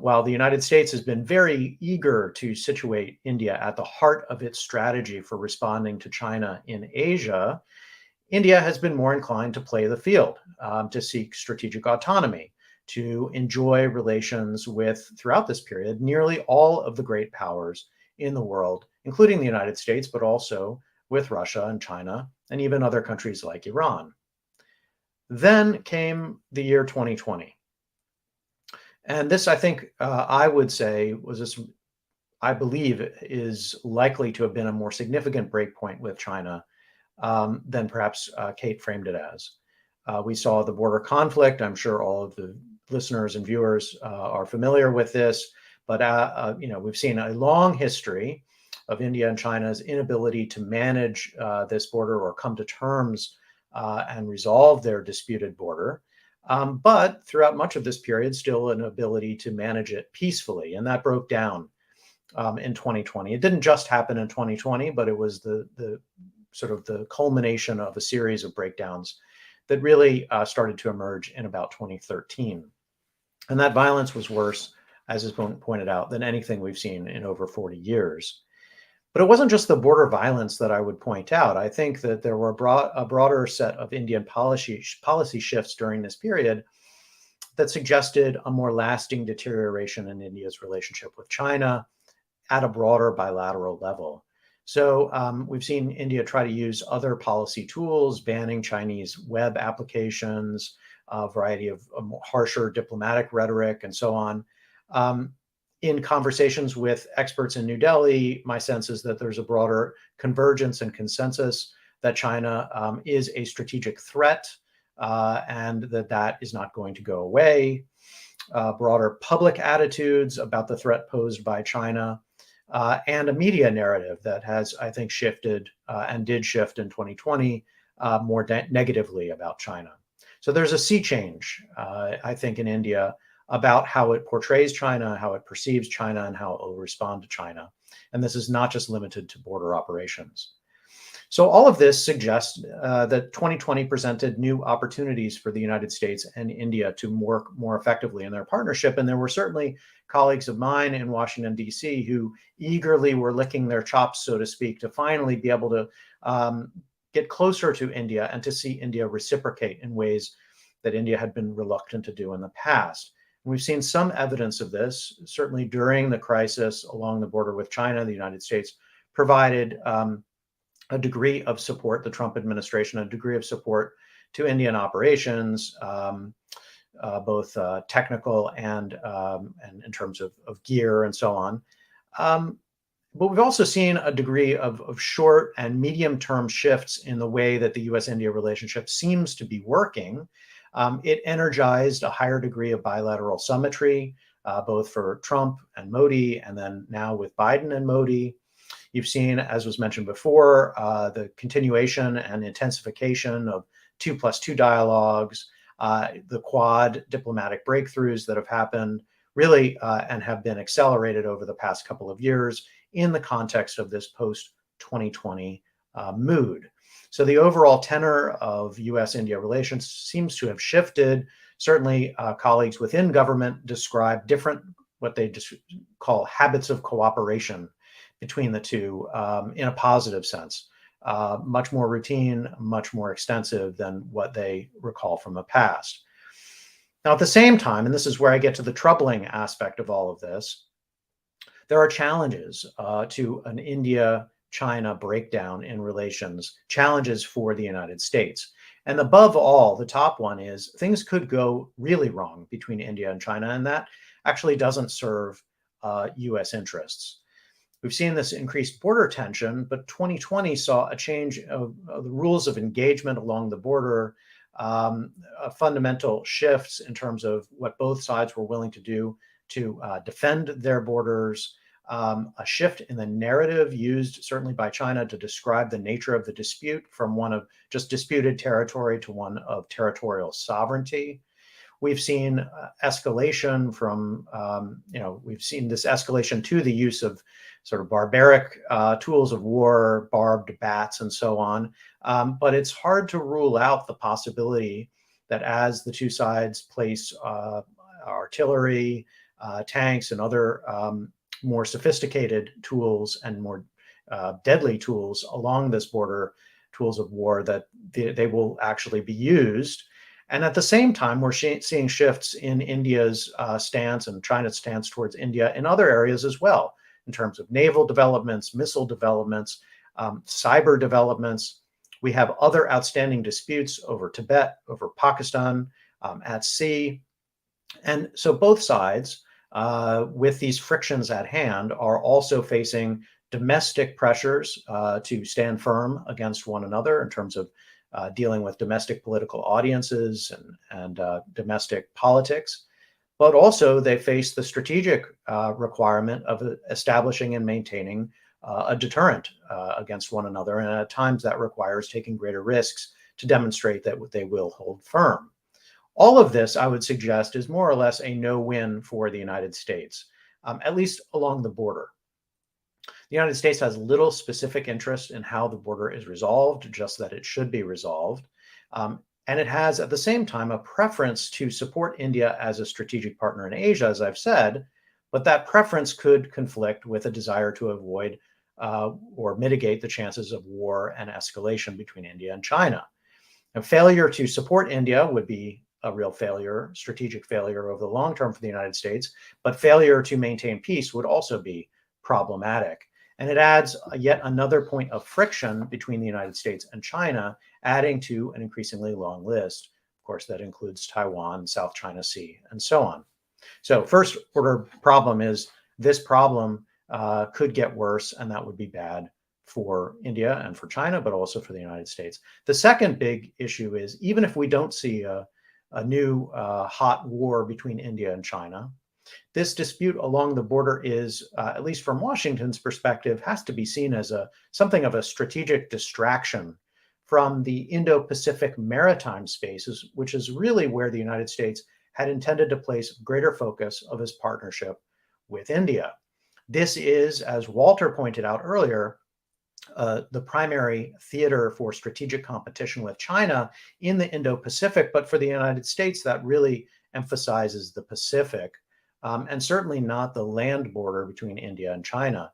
while the United States has been very eager to situate India at the heart of its strategy for responding to China in Asia, India has been more inclined to play the field, to seek strategic autonomy, to enjoy relations with, throughout this period, nearly all of the great powers in the world, including the United States, but also with Russia and China, and even other countries like Iran. Then came the year 2020. And this, I think, I would say was this, I believe, is likely to have been a more significant breakpoint with China than perhaps Kate framed it as. We saw the border conflict. I'm sure all of the listeners and viewers are familiar with this, but we've seen a long history of India and China's inability to manage this border or come to terms and resolve their disputed border. But throughout much of this period, still an ability to manage it peacefully. And that broke down in 2020. It didn't just happen in 2020, but it was the sort of the culmination of a series of breakdowns that really started to emerge in about 2013. And that violence was worse, as has been pointed out, than anything we've seen in over 40 years. But it wasn't just the border violence that I would point out. I think that there were a broader set of Indian policy shifts during this period that suggested a more lasting deterioration in India's relationship with China at a broader bilateral level. So we've seen India try to use other policy tools, banning Chinese web applications, a variety of harsher diplomatic rhetoric, and so on. In conversations with experts in New Delhi, my sense is that there's a broader convergence and consensus that China is a strategic threat and that is not going to go away. Broader public attitudes about the threat posed by China, and a media narrative that has, I think, shifted and did shift in 2020 more negatively about China. So there's a sea change, I think, in India about how it portrays China, how it perceives China, and how it will respond to China. And this is not just limited to border operations. So all of this suggests that 2020 presented new opportunities for the United States and India to work more effectively in their partnership. And there were certainly colleagues of mine in Washington, D.C., who eagerly were licking their chops, so to speak, to finally be able to get closer to India and to see India reciprocate in ways that India had been reluctant to do in the past. And we've seen some evidence of this, certainly during the crisis along the border with China. The United States provided a degree of support, the Trump administration, a degree of support to Indian operations, both technical and in terms of gear and so on. But we've also seen a degree of short and medium-term shifts in the way that the U.S.-India relationship seems to be working. It energized a higher degree of bilateral symmetry, both for Trump and Modi, and then now with Biden and Modi. You've seen, as was mentioned before, the continuation and intensification of 2+2 dialogues, the Quad diplomatic breakthroughs that have happened really and have been accelerated over the past couple of years in the context of this post-2020 mood. So the overall tenor of U.S.-India relations seems to have shifted. Certainly, colleagues within government describe different, what they call habits of cooperation between the two in a positive sense, much more routine, much more extensive than what they recall from the past. Now, at the same time, and this is where I get to the troubling aspect of all of this, there are challenges to an India-China breakdown in relations, challenges for the United States. And above all, the top one is things could go really wrong between India and China, and that actually doesn't serve U.S. interests. We've seen this increased border tension, but 2020 saw a change of the rules of engagement along the border, fundamental shifts in terms of what both sides were willing to do to defend their borders, a shift in the narrative used certainly by China to describe the nature of the dispute from one of just disputed territory to one of territorial sovereignty. We've seen escalation from, we've seen this escalation to the use of sort of barbaric tools of war, barbed bats, and so on. But it's hard to rule out the possibility that as the two sides place artillery, tanks, and other more sophisticated tools and more deadly tools along this border, tools of war, that they will actually be used. And at the same time, we're seeing shifts in India's stance and China's stance towards India in other areas as well, in terms of naval developments, missile developments, cyber developments. We have other outstanding disputes over Tibet, over Pakistan, at sea. And so both sides, with these frictions at hand, are also facing domestic pressures to stand firm against one another in terms of dealing with domestic political audiences and domestic politics. But also they face the strategic requirement of establishing and maintaining a deterrent against one another. And at times that requires taking greater risks to demonstrate that they will hold firm. All of this, I would suggest, is more or less a no-win for the United States, at least along the border. The United States has little specific interest in how the border is resolved, just that it should be resolved. And it has, at the same time, a preference to support India as a strategic partner in Asia, as I've said, but that preference could conflict with a desire to avoid or mitigate the chances of war and escalation between India and China. A failure to support India would be a real failure, strategic failure over the long term for the United States, but failure to maintain peace would also be problematic. And it adds yet another point of friction between the United States and China, adding to an increasingly long list. Of course, that includes Taiwan, South China Sea, and so on. So first order problem is this problem could get worse, and that would be bad for India and for China, but also for the United States. The second big issue is, even if we don't see a new hot war between India and China, this dispute along the border is, at least from Washington's perspective, has to be seen as something of a strategic distraction from the Indo Pacific maritime spaces, which is really where the United States had intended to place greater focus of its partnership with India. This is, as Walter pointed out earlier, the primary theater for strategic competition with China in the Indo-Pacific, but for the United States, that really emphasizes the Pacific, and certainly not the land border between India and China.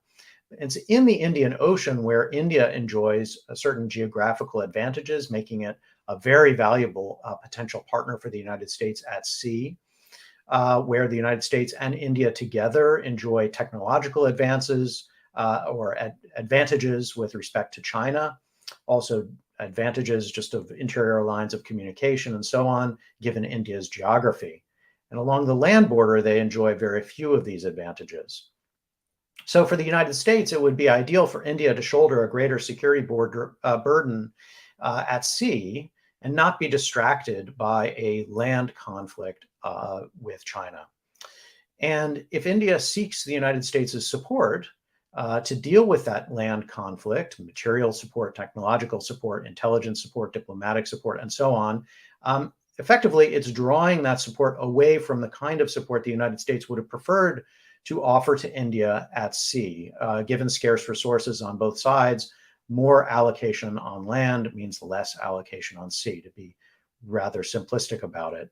It's in the Indian Ocean where India enjoys certain geographical advantages, making it a very valuable potential partner for the United States at sea, where the United States and India together enjoy technological advances, or advantages with respect to China, also advantages just of interior lines of communication and so on, given India's geography. And along the land border, they enjoy very few of these advantages. So for the United States, it would be ideal for India to shoulder a greater security burden at sea and not be distracted by a land conflict with China. And if India seeks the United States' support, to deal with that land conflict, material support, technological support, intelligence support, diplomatic support, and so on, effectively, it's drawing that support away from the kind of support the United States would have preferred to offer to India at sea. Given scarce resources on both sides, more allocation on land means less allocation on sea, to be rather simplistic about it.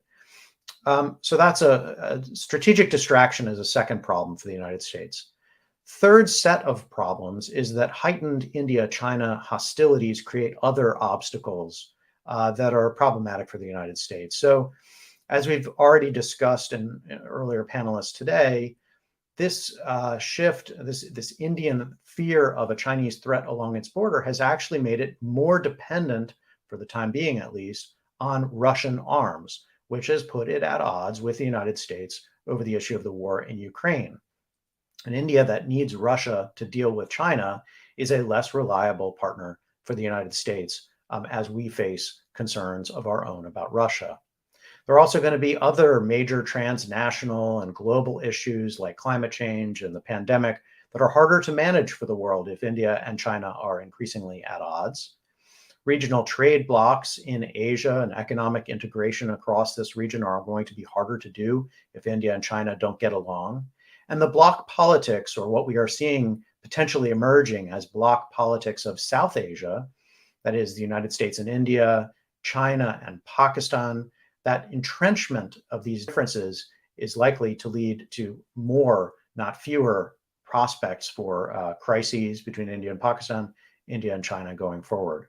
So that's a strategic distraction is a second problem for the United States. Third set of problems is that heightened India-China hostilities create other obstacles that are problematic for the United States. So as we've already discussed in earlier panelists today, this shift, this Indian fear of a Chinese threat along its border has actually made it more dependent, for the time being at least, on Russian arms, which has put it at odds with the United States over the issue of the war in Ukraine. An India that needs Russia to deal with China is a less reliable partner for the United States as we face concerns of our own about Russia. There are also going to be other major transnational and global issues like climate change and the pandemic that are harder to manage for the world if India and China are increasingly at odds. Regional trade blocs in Asia and economic integration across this region are going to be harder to do if India and China don't get along. And the bloc politics, or what we are seeing potentially emerging as bloc politics of South Asia, that is the United States and India, China and Pakistan, that entrenchment of these differences is likely to lead to more, not fewer, prospects for crises between India and Pakistan, India and China going forward.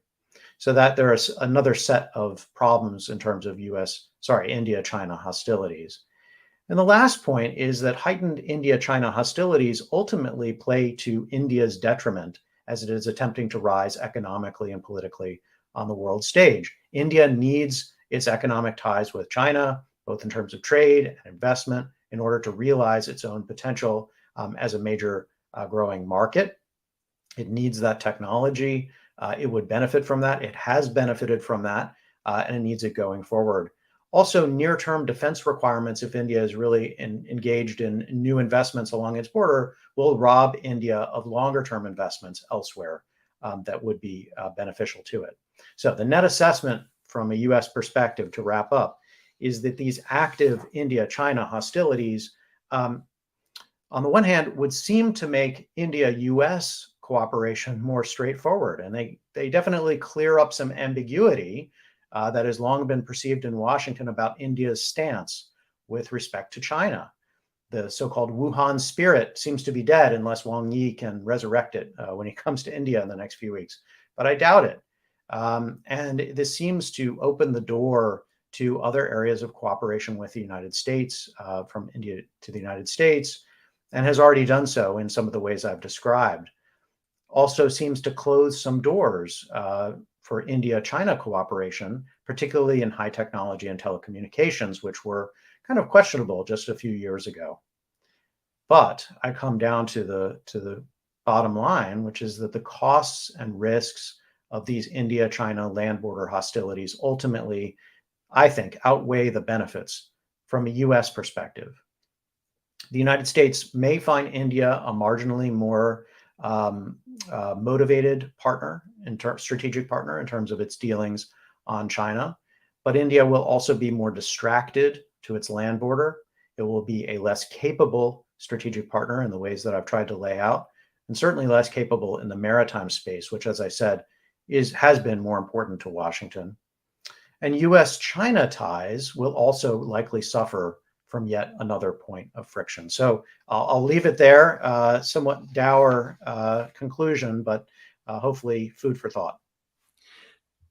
So that there is another set of problems in terms of India-China hostilities. And the last point is that heightened India-China hostilities ultimately play to India's detriment as it is attempting to rise economically and politically on the world stage. India needs its economic ties with China, both in terms of trade and investment, in order to realize its own potential as a major growing market. It needs that technology. It would benefit from that. It has benefited from that, and it needs it going forward. Also, near-term defense requirements, if India is really engaged in new investments along its border, will rob India of longer-term investments elsewhere that would be beneficial to it. So the net assessment from a U.S. perspective, to wrap up, is that these active India-China hostilities, on the one hand, would seem to make India-U.S. cooperation more straightforward, and they definitely clear up some ambiguity that has long been perceived in Washington about India's stance with respect to China. the so-called Wuhan spirit seems to be dead unless Wang Yi can resurrect it when he comes to India in the next few weeks. But I doubt it. And this seems to open the door to other areas of cooperation with the United States, from India to the United States, and has already done so in some of the ways I've described. Also seems to close some doors for India-China cooperation, particularly in high technology and telecommunications, which were kind of questionable just a few years ago. But I come down to the bottom line, which is that the costs and risks of these India-China land border hostilities ultimately, I think, outweigh the benefits from a US perspective. The United States may find India a marginally more motivated partner, strategic partner in terms of its dealings on China, but India will also be more distracted to its land border. It will be a less capable strategic partner in the ways that I've tried to lay out, and certainly less capable in the maritime space, which, as I said, has been more important to Washington. And US-China ties will also likely suffer from yet another point of friction. So I'll leave it there, somewhat dour conclusion, but hopefully food for thought.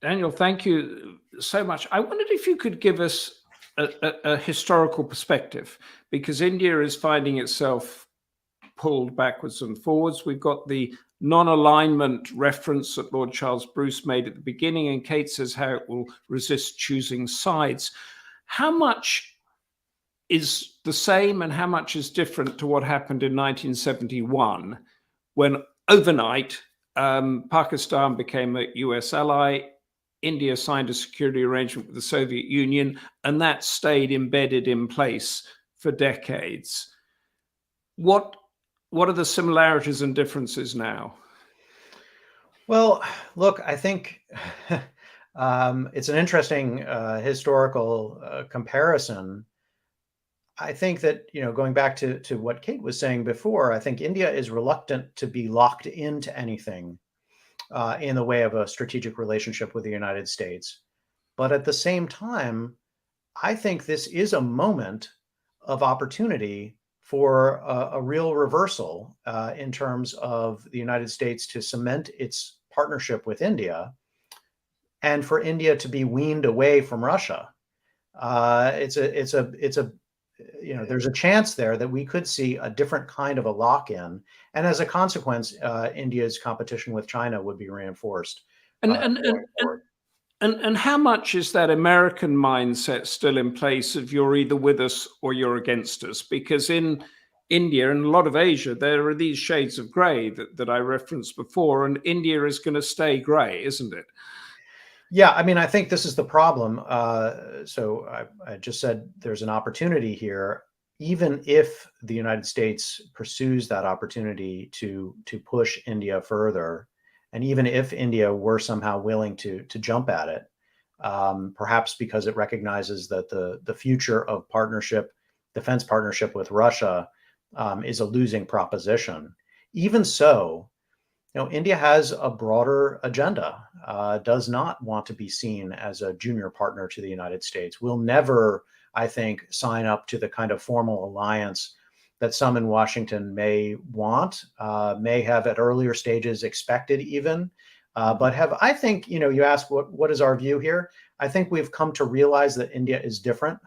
Daniel, thank you so much. I wondered if you could give us a historical perspective, because India is finding itself pulled backwards and forwards. We've got the non-alignment reference that Lord Charles Bruce made at the beginning, and Kate says how it will resist choosing sides. How much is the same and how much is different to what happened in 1971, when overnight Pakistan became a US ally, India signed a security arrangement with the Soviet Union, and that stayed embedded in place for decades? What are the similarities and differences now? Well, look, I think it's an interesting historical comparison. I think that, going back to what Kate was saying before, I think India is reluctant to be locked into anything in the way of a strategic relationship with the United States. But at the same time, I think this is a moment of opportunity for a real reversal in terms of the United States to cement its partnership with India, and for India to be weaned away from Russia. There's a chance there that we could see a different kind of a lock-in, and as a consequence, India's competition with China would be reinforced. And how much is that American mindset still in place of you're either with us or you're against us? Because in India and a lot of Asia, there are these shades of gray that I referenced before, and India is going to stay gray, isn't it? Yeah, I mean, I think this is the problem. So I just said there's an opportunity here. Even if the United States pursues that opportunity to push India further, and even if India were somehow willing to jump at it, perhaps because it recognizes that the future of defense partnership with Russia is a losing proposition. Even so, India has a broader agenda, does not want to be seen as a junior partner to the United States, will never, I think, sign up to the kind of formal alliance that some in Washington may want, may have at earlier stages expected even, but have, I think, you ask what is our view here? I think we've come to realize that India is different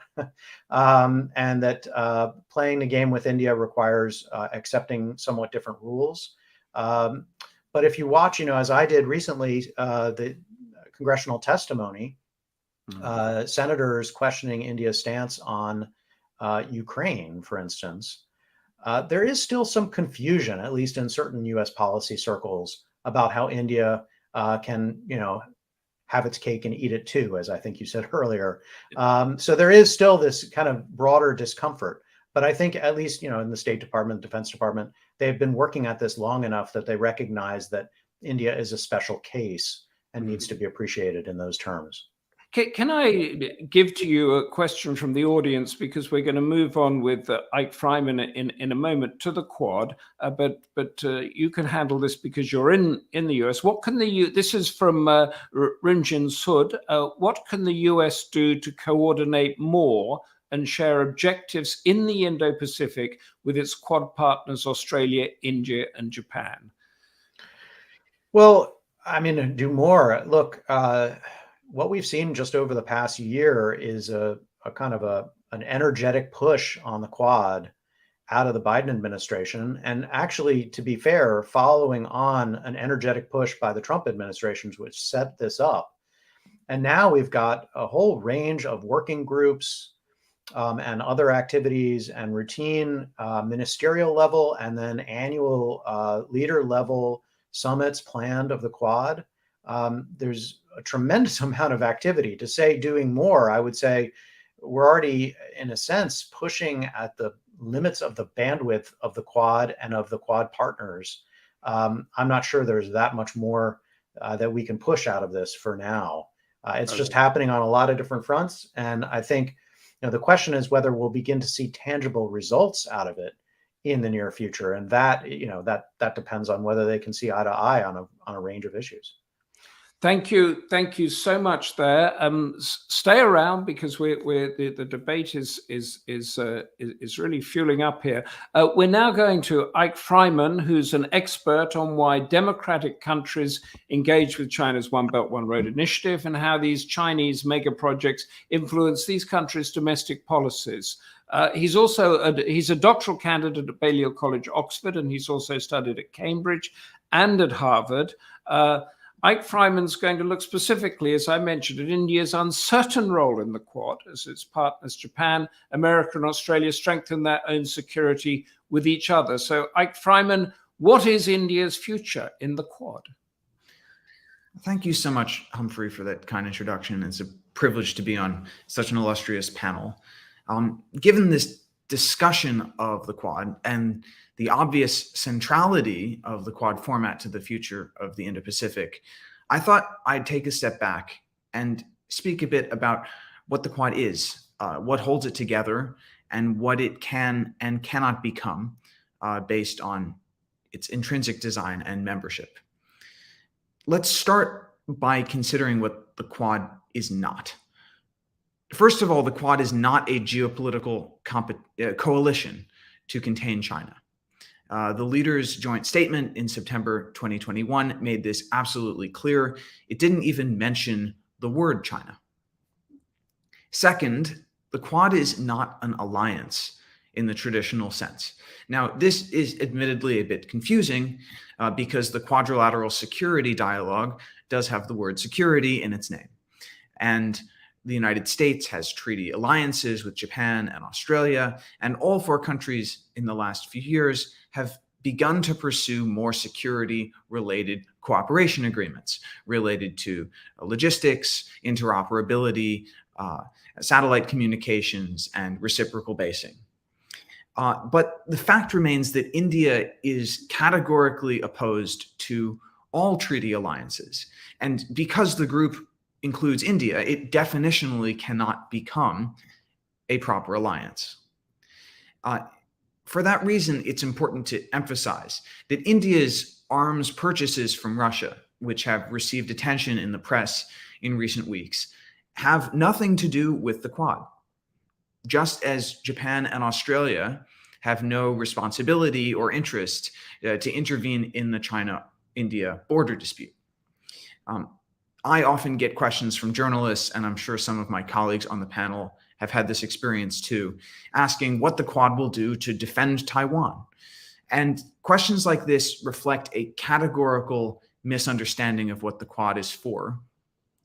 and that playing the game with India requires accepting somewhat different rules. But if you watch, as I did recently, the congressional testimony, senators questioning India's stance on Ukraine, for instance, there is still some confusion, at least in certain U.S. policy circles, about how India can, have its cake and eat it too, as I think you said earlier. So there is still this kind of broader discomfort. But I think at least, in the State Department, Defense Department, they've been working at this long enough that they recognize that India is a special case and needs to be appreciated in those terms. Can I give to you a question from the audience, because we're going to move on with Eyck Freymann in a moment to the Quad, but you can handle this because you're in the US. What can this is from Rinjin Sud. What can the US do to coordinate more and share objectives in the Indo-Pacific with its Quad partners, Australia, India, and Japan? Well, I mean, do more. Look, what we've seen just over the past year is a kind of an energetic push on the Quad out of the Biden administration. And actually, to be fair, following on an energetic push by the Trump administration, which set this up. And now we've got a whole range of working groups and other activities and routine ministerial level and then annual leader level summits planned of the Quad. There's a tremendous amount of activity. To say doing more, I would say we're already, in a sense, pushing at the limits of the bandwidth of the Quad and of the Quad partners. I'm not sure there's that much more that we can push out of this for now. It's just happening on a lot of different fronts. And I think the question is whether we'll begin to see tangible results out of it in the near future. And that, that depends on whether they can see eye to eye on a range of issues. Thank you so much. There, stay around because the debate is really fueling up here. We're now going to Eyck Freymann, who's an expert on why democratic countries engage with China's One Belt One Road initiative and how these Chinese mega projects influence these countries' domestic policies. He's a doctoral candidate at Balliol College, Oxford, and he's also studied at Cambridge and at Harvard. Eyck Freymann's going to look specifically, as I mentioned, at India's uncertain role in the Quad as its partners Japan, America, and Australia strengthen their own security with each other. So, Eyck Freymann, what is India's future in the Quad? Thank you so much, Humphrey, for that kind introduction. It's a privilege to be on such an illustrious panel. Given this discussion of the Quad and the obvious centrality of the Quad format to the future of the Indo-Pacific, I thought I'd take a step back and speak a bit about what the Quad is, what holds it together, and what it can and cannot become based on its intrinsic design and membership. Let's start by considering what the Quad is not. First of all, the Quad is not a geopolitical coalition to contain China. The leaders' joint statement in September 2021 made this absolutely clear. It didn't even mention the word China. Second, the Quad is not an alliance in the traditional sense. Now, this is admittedly a bit confusing because the Quadrilateral Security Dialogue does have the word security in its name. And the United States has treaty alliances with Japan and Australia, and all four countries in the last few years have begun to pursue more security-related cooperation agreements related to logistics, interoperability, satellite communications, and reciprocal basing. But the fact remains that India is categorically opposed to all treaty alliances. And because the group includes India, it definitionally cannot become a proper alliance. For that reason, it's important to emphasize that India's arms purchases from Russia, which have received attention in the press in recent weeks, have nothing to do with the Quad. Just as Japan and Australia have no responsibility or interest to intervene in the China-India border dispute. I often get questions from journalists, and I'm sure some of my colleagues on the panel have had this experience too, asking what the Quad will do to defend Taiwan. And questions like this reflect a categorical misunderstanding of what the Quad is for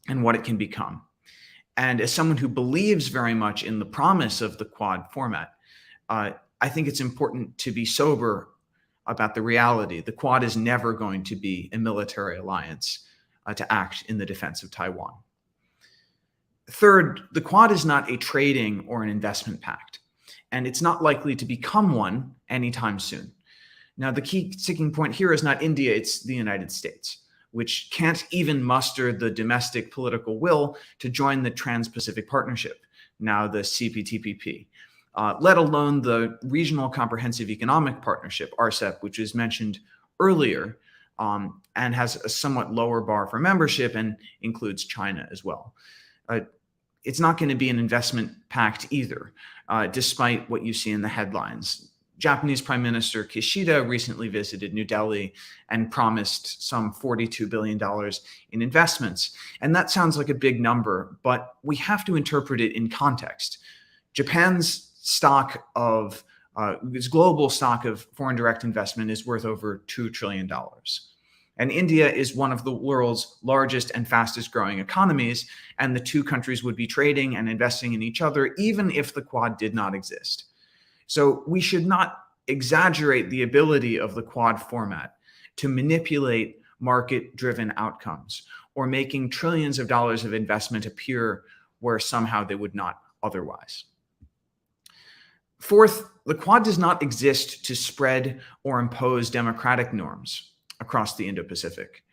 and what it can become. And as someone who believes very much in the promise of the Quad format, I think it's important to be sober about the reality. The Quad is never going to be a military alliance to act in the defense of Taiwan. Third, the Quad is not a trading or an investment pact, and it's not likely to become one anytime soon. Now, the key sticking point here is not India, it's the United States, which can't even muster the domestic political will to join the Trans-Pacific Partnership, now the CPTPP, let alone the Regional Comprehensive Economic Partnership, RCEP, which was mentioned earlier, and has a somewhat lower bar for membership and includes China as well. it's not going to be an investment pact either, despite what you see in the headlines. Japanese Prime Minister Kishida recently visited New Delhi and promised some $42 billion in investments. And that sounds like a big number, but we have to interpret it in context. Japan's its global stock of foreign direct investment is worth over $2 trillion. And India is one of the world's largest and fastest growing economies, and the two countries would be trading and investing in each other even if the Quad did not exist. So we should not exaggerate the ability of the Quad format to manipulate market-driven outcomes or making trillions of dollars of investment appear where somehow they would not otherwise. Fourth, the Quad does not exist to spread or impose democratic norms across the Indo-Pacific.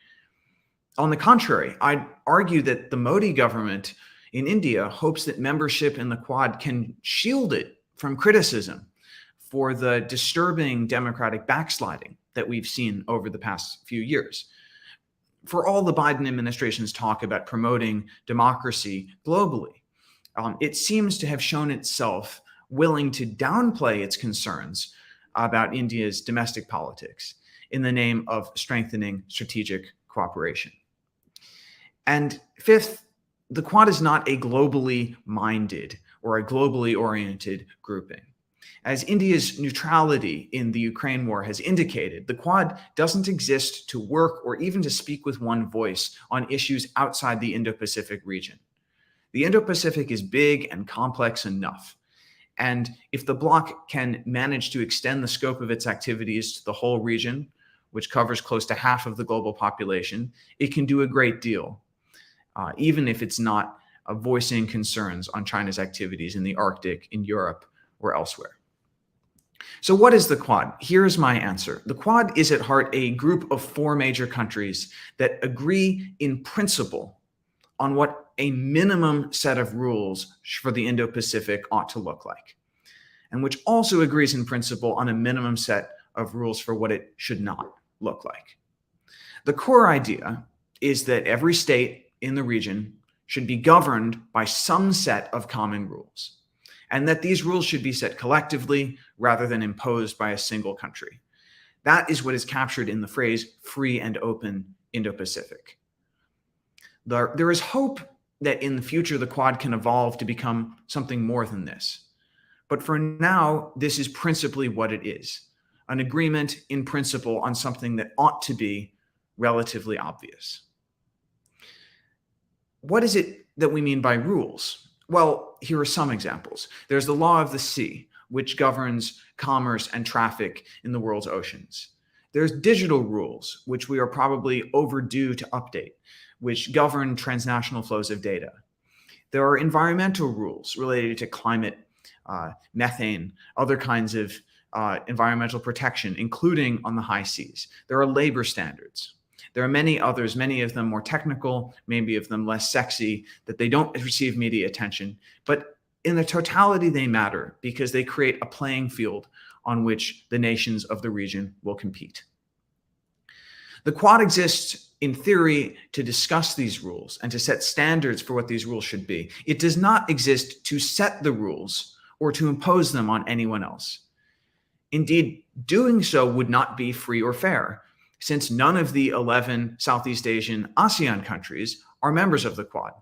On the contrary, I'd argue that the Modi government in India hopes that membership in the Quad can shield it from criticism for the disturbing democratic backsliding that we've seen over the past few years. For all the Biden administration's talk about promoting democracy globally, it seems to have shown itself willing to downplay its concerns about India's domestic politics in the name of strengthening strategic cooperation. And fifth, the Quad is not a globally minded or a globally oriented grouping. As India's neutrality in the Ukraine war has indicated, the Quad doesn't exist to work or even to speak with one voice on issues outside the Indo-Pacific region. The Indo-Pacific is big and complex enough. And if the bloc can manage to extend the scope of its activities to the whole region, which covers close to half of the global population, it can do a great deal, even if it's not voicing concerns on China's activities in the Arctic, in Europe, or elsewhere. So what is the Quad? Here's my answer. The Quad is at heart a group of four major countries that agree in principle on what a minimum set of rules for the Indo-Pacific ought to look like, and which also agrees in principle on a minimum set of rules for what it should not look like. The core idea is that every state in the region should be governed by some set of common rules, and that these rules should be set collectively rather than imposed by a single country. That is what is captured in the phrase free and open Indo-Pacific. There is hope that in the future the Quad can evolve to become something more than this. But for now, this is principally what it is, an agreement in principle on something that ought to be relatively obvious. What is it that we mean by rules? Well, here are some examples. There's the law of the sea, which governs commerce and traffic in the world's oceans. There's digital rules, which we are probably overdue to update, which govern transnational flows of data. There are environmental rules related to climate, methane, other kinds of environmental protection, including on the high seas. There are labor standards. There are many others, many of them more technical, maybe of them less sexy, that they don't receive media attention. But in the totality, they matter because they create a playing field on which the nations of the region will compete. The Quad exists in theory to discuss these rules and to set standards for what these rules should be. It does not exist to set the rules or to impose them on anyone else. Indeed, doing so would not be free or fair, since none of the 11 Southeast Asian ASEAN countries are members of the Quad.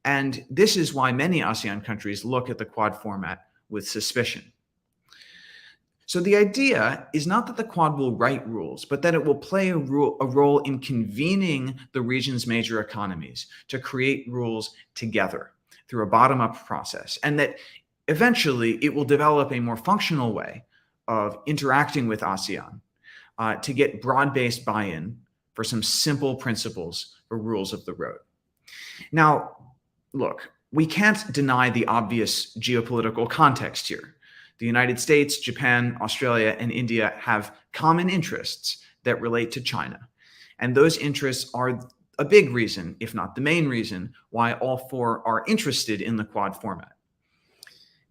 And this is why many ASEAN countries look at the Quad format with suspicion. So the idea is not that the Quad will write rules, but that it will play a role in convening the region's major economies to create rules together through a bottom-up process, and that eventually it will develop a more functional way of interacting with ASEAN to get broad-based buy-in for some simple principles or rules of the road. Now, look, we can't deny the obvious geopolitical context here. The United States, Japan, Australia, and India have common interests that relate to China. And those interests are a big reason, if not the main reason, why all four are interested in the Quad format.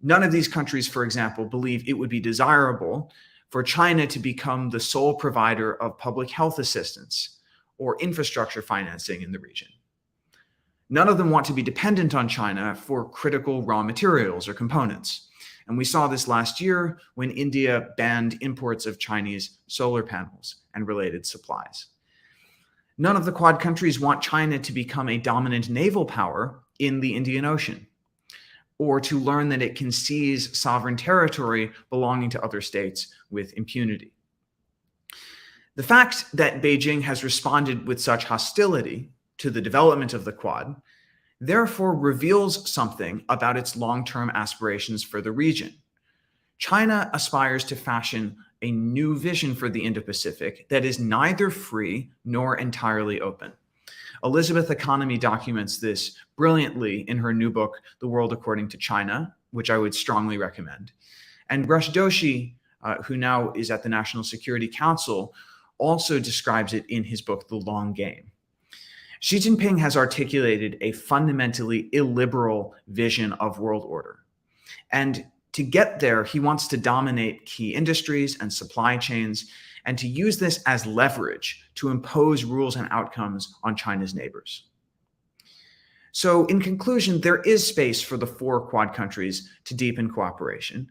None of these countries, for example, believe it would be desirable for China to become the sole provider of public health assistance or infrastructure financing in the region. None of them want to be dependent on China for critical raw materials or components. And we saw this last year when India banned imports of Chinese solar panels and related supplies. None of the Quad countries want China to become a dominant naval power in the Indian Ocean, or to learn that it can seize sovereign territory belonging to other states with impunity. The fact that Beijing has responded with such hostility to the development of the Quad therefore reveals something about its long-term aspirations for the region. China aspires to fashion a new vision for the Indo-Pacific that is neither free nor entirely open. Elizabeth Economy documents this brilliantly in her new book, The World According to China, which I would strongly recommend. And Joshi, who now is at the National Security Council, also describes it in his book, The Long Game. Xi Jinping has articulated a fundamentally illiberal vision of world order. And to get there, he wants to dominate key industries and supply chains, and to use this as leverage to impose rules and outcomes on China's neighbors. So in conclusion, there is space for the 4 Quad countries to deepen cooperation.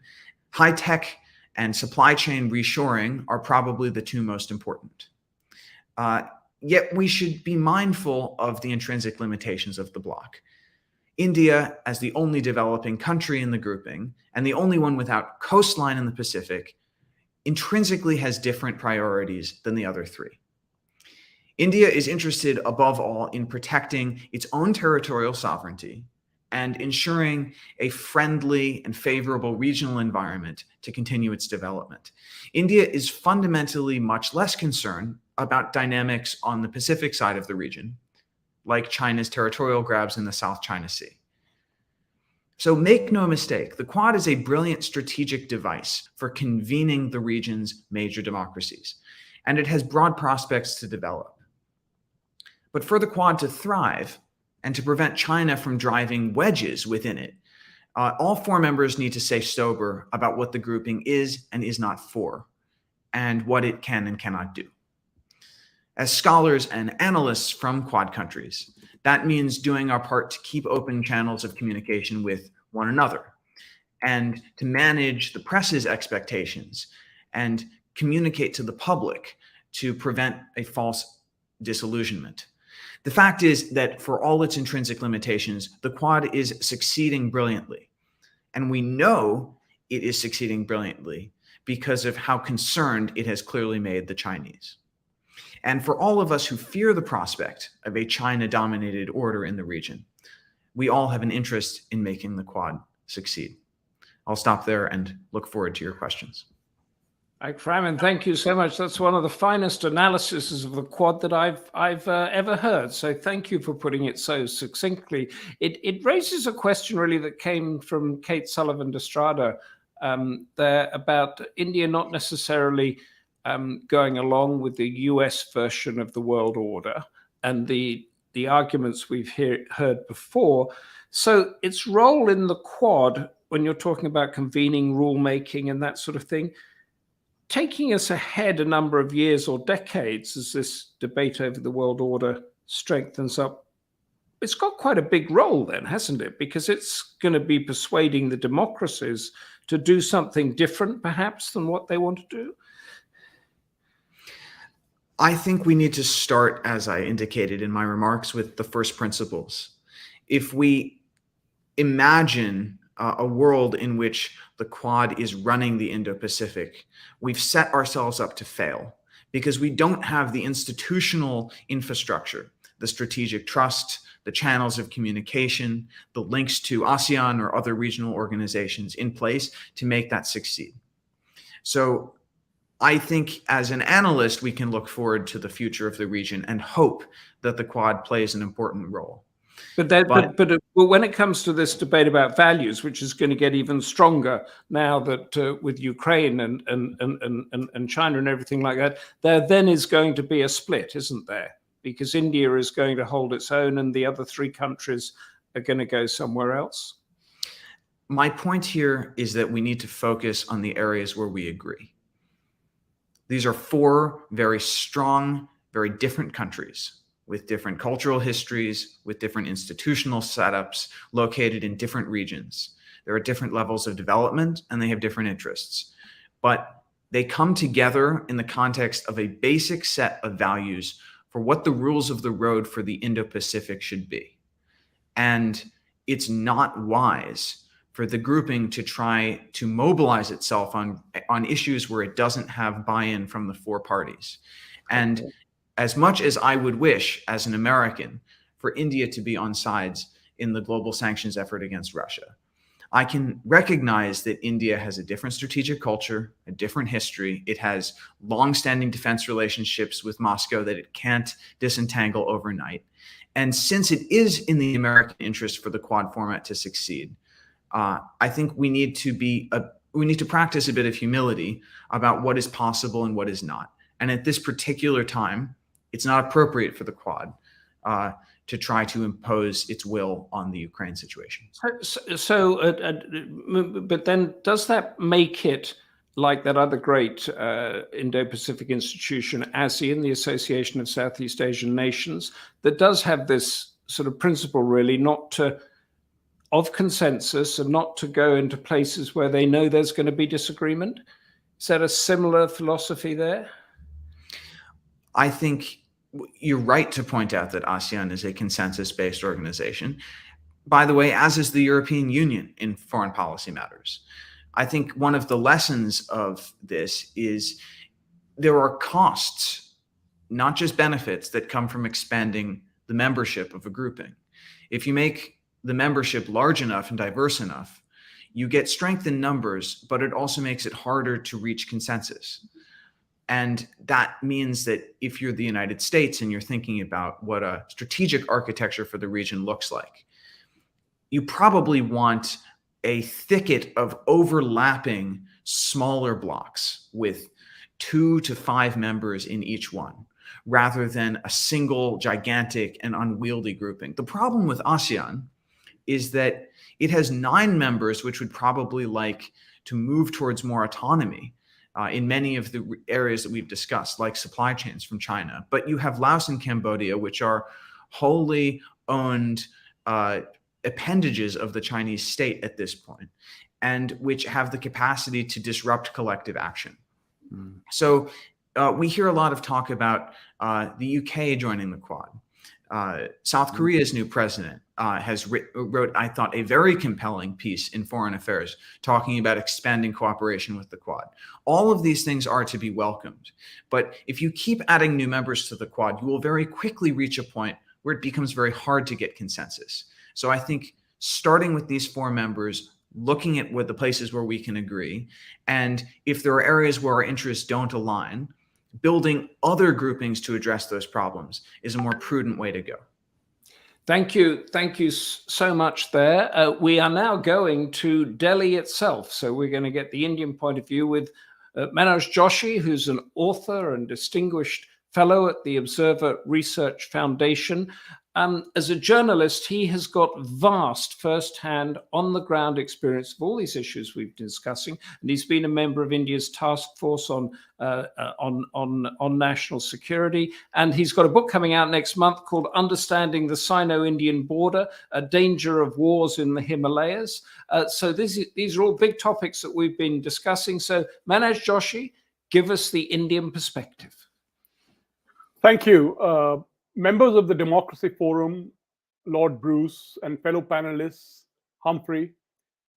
High-tech and supply chain reshoring are probably the 2 most important. Yet we should be mindful of the intrinsic limitations of the bloc. India, as the only developing country in the grouping, and the only one without coastline in the Pacific, intrinsically has different priorities than the other 3. India is interested above all in protecting its own territorial sovereignty and ensuring a friendly and favorable regional environment to continue its development. India is fundamentally much less concerned about dynamics on the Pacific side of the region, like China's territorial grabs in the South China Sea. So make no mistake, the Quad is a brilliant strategic device for convening the region's major democracies, and it has broad prospects to develop. But for the Quad to thrive and to prevent China from driving wedges within it, all 4 members need to stay sober about what the grouping is and is not for, and what it can and cannot do. As scholars and analysts from Quad countries, that means doing our part to keep open channels of communication with one another and to manage the press's expectations and communicate to the public to prevent a false disillusionment. The fact is that for all its intrinsic limitations, the Quad is succeeding brilliantly. And we know it is succeeding brilliantly because of how concerned it has clearly made the Chinese. And for all of us who fear the prospect of a China-dominated order in the region, we all have an interest in making the Quad succeed. I'll stop there and look forward to your questions. Freymann, thank you so much. That's one of the finest analyses of the Quad that I've ever heard. So thank you for putting it so succinctly. It raises a question really that came from Kate Sullivan Estrada there about India not necessarily going along with the US version of the world order and the arguments we've heard before. So its role in the Quad, when you're talking about convening rulemaking and that sort of thing, taking us ahead a number of years or decades as this debate over the world order strengthens up, it's got quite a big role then, hasn't it? Because it's going to be persuading the democracies to do something different, perhaps, than what they want to do. I think we need to start, as I indicated in my remarks, with the first principles. If we imagine a world in which the Quad is running the Indo-Pacific, we've set ourselves up to fail because we don't have the institutional infrastructure, the strategic trust, the channels of communication, the links to ASEAN or other regional organizations in place to make that succeed. So I think as an analyst, we can look forward to the future of the region and hope that the Quad plays an important role. But when it comes to this debate about values, which is going to get even stronger now that with Ukraine and China and everything like that, there then is going to be a split, isn't there? Because India is going to hold its own and the other 3 countries are going to go somewhere else. My point here is that we need to focus on the areas where we agree. These are 4 very strong, very different countries with different cultural histories, with different institutional setups located in different regions. There are different levels of development and they have different interests, but they come together in the context of a basic set of values for what the rules of the road for the Indo-Pacific should be. And it's not wise for the grouping to try to mobilize itself on issues where it doesn't have buy-in from the four parties. And as much as I would wish, as an American, for India to be on sides in the global sanctions effort against Russia, I can recognize that India has a different strategic culture, a different history. It has long-standing defense relationships with Moscow that it can't disentangle overnight. And since it is in the American interest for the Quad format to succeed, I think we need to practice a bit of humility about what is possible and what is not. And at this particular time, it's not appropriate for the Quad to try to impose its will on the Ukraine situation. But then does that make it like that other great Indo-Pacific institution, ASEAN, the Association of Southeast Asian Nations, that does have this sort of principle really of consensus and not to go into places where they know there's going to be disagreement? Is that a similar philosophy there? I think you're right to point out that ASEAN is a consensus-based organization. By the way, as is the European Union in foreign policy matters. I think one of the lessons of this is there are costs, not just benefits, that come from expanding the membership of a grouping. If you make the membership large enough and diverse enough, you get strength in numbers, but it also makes it harder to reach consensus. And that means that if you're the United States and you're thinking about what a strategic architecture for the region looks like, you probably want a thicket of overlapping smaller blocks with 2 to 5 members in each one, rather than a single gigantic and unwieldy grouping. The problem with ASEAN is that it has 9 members, which would probably like to move towards more autonomy in many of the areas that we've discussed, like supply chains from China. But you have Laos and Cambodia, which are wholly owned appendages of the Chinese state at this point, and which have the capacity to disrupt collective action. So we hear a lot of talk about the UK joining the Quad. South Korea's new president wrote, I thought, a very compelling piece in Foreign Affairs talking about expanding cooperation with the Quad. All of these things are to be welcomed. But if you keep adding new members to the Quad, you will very quickly reach a point where it becomes very hard to get consensus. So I think starting with these 4 members, looking at what the places where we can agree, and if there are areas where our interests don't align, building other groupings to address those problems is a more prudent way to go. Thank you. Thank you so much there. We are now going to Delhi itself. So we're going to get the Indian point of view with Manoj Joshi, who's an author and distinguished fellow at the Observer Research Foundation. As a journalist, he has got vast first-hand, on-the-ground experience of all these issues we've been discussing, and he's been a member of India's task force on national security. And he's got a book coming out next month called "Understanding the Sino-Indian Border: A Danger of Wars in the Himalayas." So these are all big topics that we've been discussing. So Manoj Joshi, give us the Indian perspective. Thank you. Members of the Democracy Forum, Lord Bruce, and fellow panelists, Humphrey,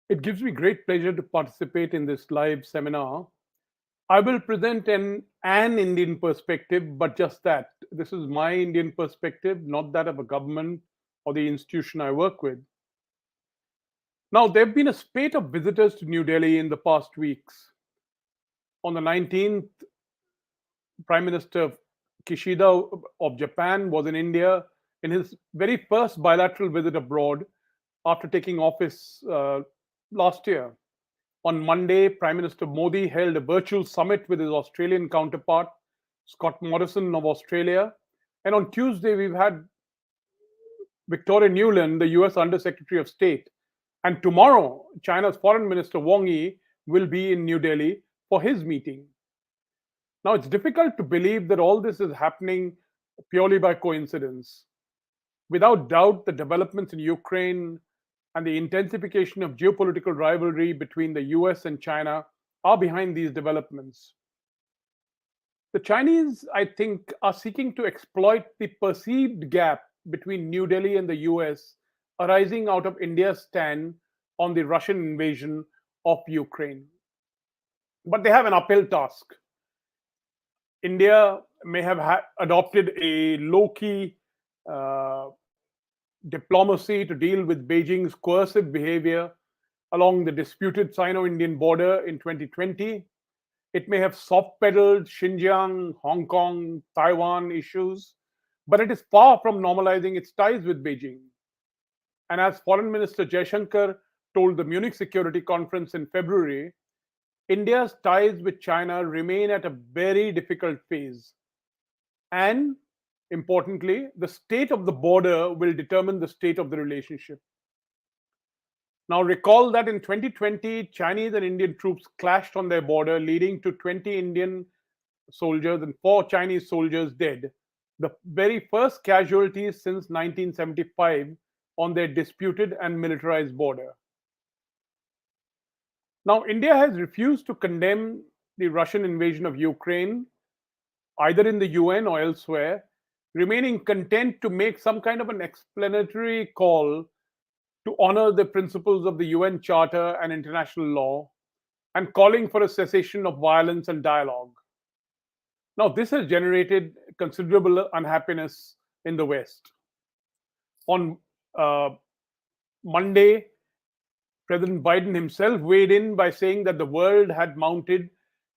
it gives me great pleasure to participate in this live seminar. I will present an Indian perspective, but just that. This is my Indian perspective, not that of a government or the institution I work with. Now, there have been a spate of visitors to New Delhi in the past weeks. On the 19th, Prime Minister Kishida of Japan was in India in his very first bilateral visit abroad after taking office last year. On Monday, Prime Minister Modi held a virtual summit with his Australian counterpart, Scott Morrison of Australia. And on Tuesday, we've had Victoria Nuland, the US Under-Secretary of State. And tomorrow, China's Foreign Minister Wang Yi will be in New Delhi for his meeting. Now, it's difficult to believe that all this is happening purely by coincidence. Without doubt, the developments in Ukraine and the intensification of geopolitical rivalry between the US and China are behind these developments. The Chinese, I think, are seeking to exploit the perceived gap between New Delhi and the US arising out of India's stand on the Russian invasion of Ukraine. But they have an uphill task. India may have adopted a low-key diplomacy to deal with Beijing's coercive behavior along the disputed Sino-Indian border in 2020. It may have soft-pedaled Xinjiang, Hong Kong, Taiwan issues, but it is far from normalizing its ties with Beijing. And as Foreign Minister Jaishankar told the Munich Security Conference in February, India's ties with China remain at a very difficult phase. And importantly, the state of the border will determine the state of the relationship. Now, recall that in 2020, Chinese and Indian troops clashed on their border, leading to 20 Indian soldiers and 4 Chinese soldiers dead, the very first casualties since 1975 on their disputed and militarized border. Now, India has refused to condemn the Russian invasion of Ukraine, either in the UN or elsewhere, remaining content to make some kind of an explanatory call to honor the principles of the UN Charter and international law, and calling for a cessation of violence and dialogue. Now, this has generated considerable unhappiness in the West. On Monday, President Biden himself weighed in by saying that the world had mounted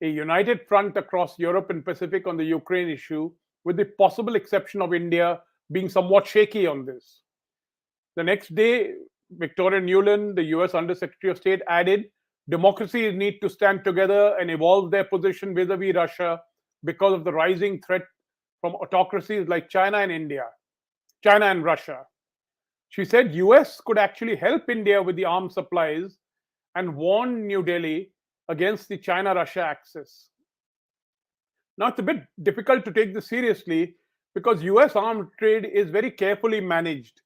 a united front across Europe and Pacific on the Ukraine issue, with the possible exception of India being somewhat shaky on this. The next day, Victoria Nuland, the US Undersecretary of State, added, democracies need to stand together and evolve their position vis-a-vis Russia because of the rising threat from autocracies like China and Russia. She said US could actually help India with the arms supplies and warned New Delhi against the China-Russia axis. Now, it's a bit difficult to take this seriously because US arms trade is very carefully managed,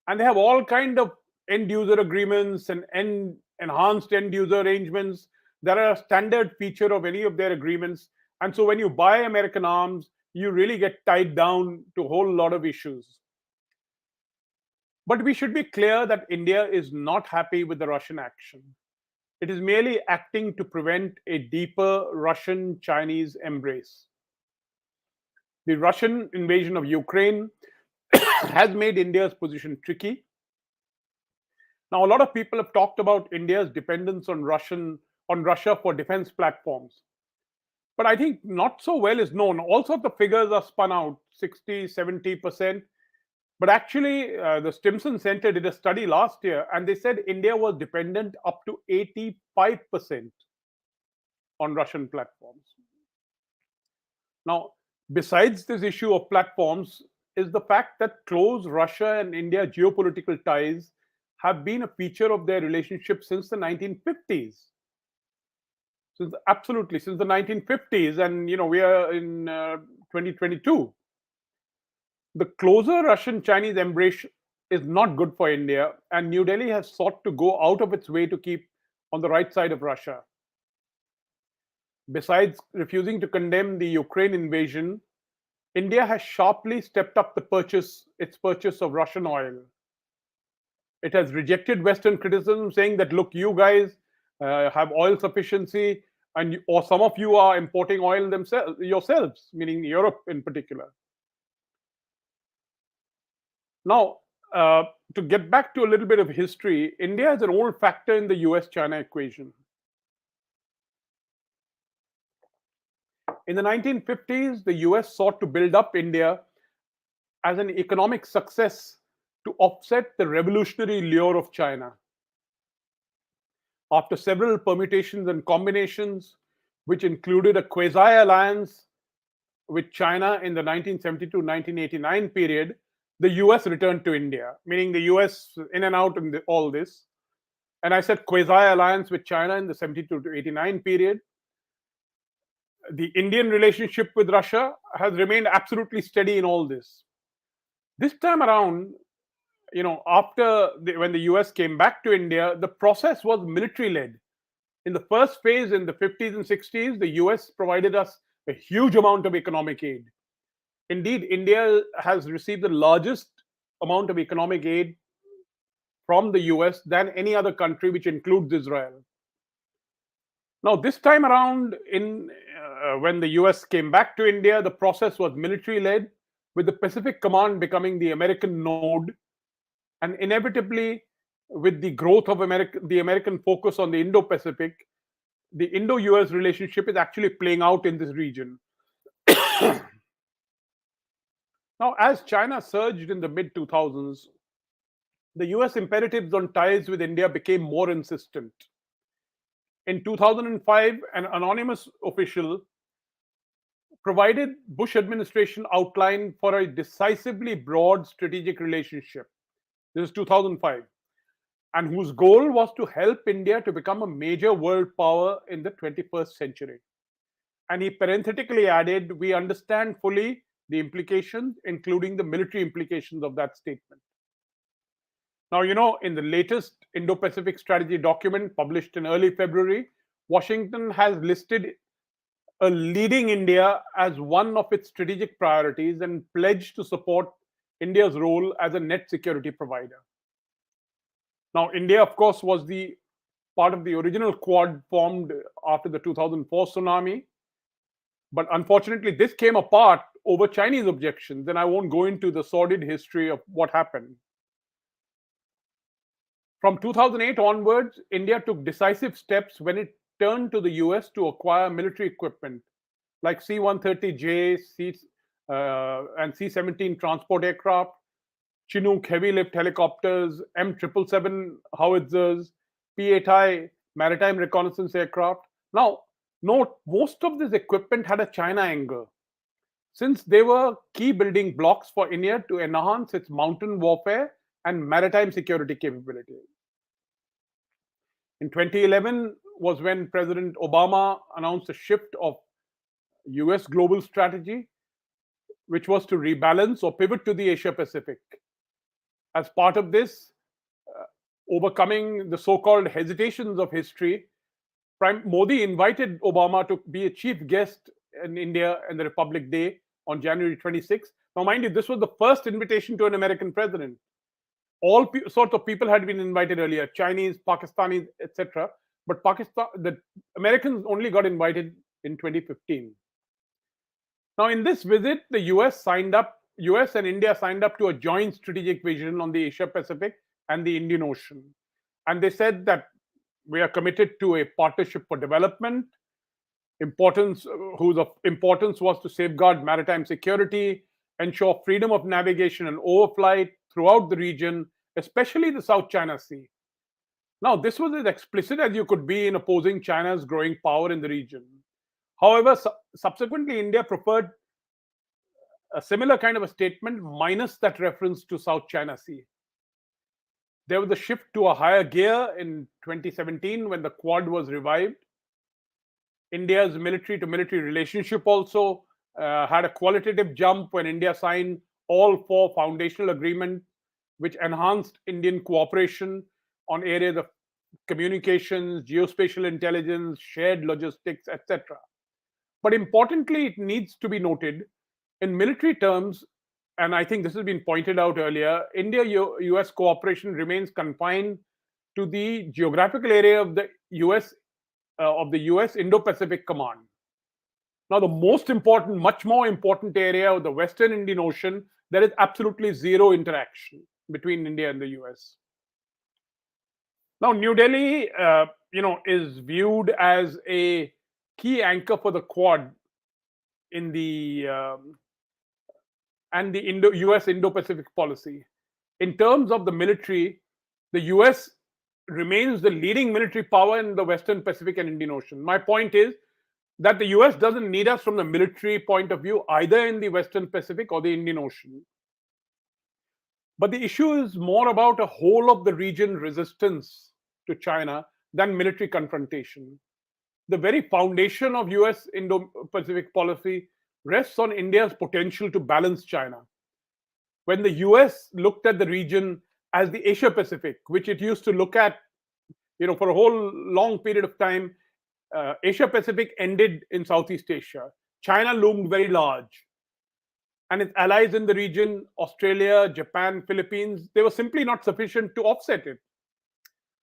and they have all kinds of end-user agreements and enhanced end-user arrangements that are a standard feature of any of their agreements. And so when you buy American arms, you really get tied down to a whole lot of issues. But we should be clear that India is not happy with the Russian action. It is merely acting to prevent a deeper Russian-Chinese embrace. The Russian invasion of Ukraine has made India's position tricky. Now, a lot of people have talked about India's dependence on Russia for defense platforms. But I think not so well is known. All sorts of figures are spun out, 60, 70%. But actually, the Stimson Center did a study last year, and they said India was dependent up to 85% on Russian platforms. Now, besides this issue of platforms, is the fact that close Russia and India geopolitical ties have been a feature of their relationship since the 1950s. Absolutely, since the 1950s, and we are in 2022. The closer Russian-Chinese embrace is not good for India, and New Delhi has sought to go out of its way to keep on the right side of Russia. Besides refusing to condemn the Ukraine invasion, India has sharply stepped up its purchase of Russian oil. It has rejected Western criticism, saying that, look, you guys have oil sufficiency, or some of you are importing oil yourselves, meaning Europe in particular. Now, to get back to a little bit of history, India is an old factor in the US-China equation. In the 1950s, the US sought to build up India as an economic success to offset the revolutionary lure of China. After several permutations and combinations, which included a quasi-alliance with China in the 1972-1989 period, the US returned to India, meaning the US in and out in all this. And I said quasi-alliance with China in the 72 to 89 period. The Indian relationship with Russia has remained absolutely steady in all this. This time around, when the US came back to India, the process was military-led. In the first phase, in the 50s and 60s, the US provided us a huge amount of economic aid. Indeed, India has received the largest amount of economic aid from the US than any other country, which includes Israel. Now, this time around, when the US came back to India, the process was military-led, with the Pacific Command becoming the American node, and inevitably, with the growth of the American focus on the Indo Pacific, the Indo-US relationship is actually playing out in this region. Now, as China surged in the mid-2000s, the US imperatives on ties with India became more insistent. In 2005, an anonymous official provided Bush administration outline for a decisively broad strategic relationship. This is 2005, and whose goal was to help India to become a major world power in the 21st century. And he parenthetically added, "We understand fully the implications, including the military implications of that statement." Now, in the latest Indo-Pacific strategy document published in early February, Washington has listed a leading India as one of its strategic priorities and pledged to support India's role as a net security provider. Now, India, of course, was the part of the original Quad formed after the 2004 tsunami. But unfortunately, this came apart over Chinese objections, and I won't go into the sordid history of what happened. From 2008 onwards, India took decisive steps when it turned to the US to acquire military equipment like C-130J and C-17 transport aircraft, Chinook heavy lift helicopters, M777 howitzers, P-8I maritime reconnaissance aircraft. Now, note, most of this equipment had a China angle, since they were key building blocks for India to enhance its mountain warfare and maritime security capabilities. In 2011 was when President Obama announced a shift of US global strategy, which was to rebalance or pivot to the Asia Pacific. As part of this, overcoming the so-called hesitations of history, Modi invited Obama to be a chief guest in India and the Republic Day on January 26. Now, mind you, this was the first invitation to an American president. All sorts of people had been invited earlier, Chinese, Pakistanis, etc. But the Americans only got invited in 2015. Now, in this visit, the US and India signed up to a joint strategic vision on the Asia Pacific and the Indian Ocean. And they said that we are committed to a partnership for development, whose importance was to safeguard maritime security, ensure freedom of navigation and overflight throughout the region, especially the South China Sea. Now, this was as explicit as you could be in opposing China's growing power in the region. However, subsequently, India preferred a similar kind of a statement, minus that reference to South China Sea. There was a shift to a higher gear in 2017 when the Quad was revived. India's military-to-military relationship also had a qualitative jump when India signed all 4 foundational agreements, which enhanced Indian cooperation on areas of communications, geospatial intelligence, shared logistics, etc. But importantly, it needs to be noted, in military terms, and I think this has been pointed out earlier, India-US cooperation remains confined to the geographical area of the US Indo-Pacific Command. Now, the much more important area of the Western Indian Ocean, there is absolutely zero interaction between India and the US. Now, New Delhi, is viewed as a key anchor for the Quad in the and the US Indo-Pacific policy. In terms of the military, the US remains the leading military power in the Western Pacific and Indian Ocean. My point is that the US doesn't need us from the military point of view, either in the Western Pacific or the Indian Ocean. But the issue is more about a whole of the region resistance to China than military confrontation. the very foundation of US Indo-Pacific policy rests on India's potential to balance China. When the US looked at the region as the Asia Pacific, which it used to look at, for a whole long period of time, Asia Pacific ended in Southeast Asia. China loomed very large. And its allies in the region, Australia, Japan, Philippines, they were simply not sufficient to offset it.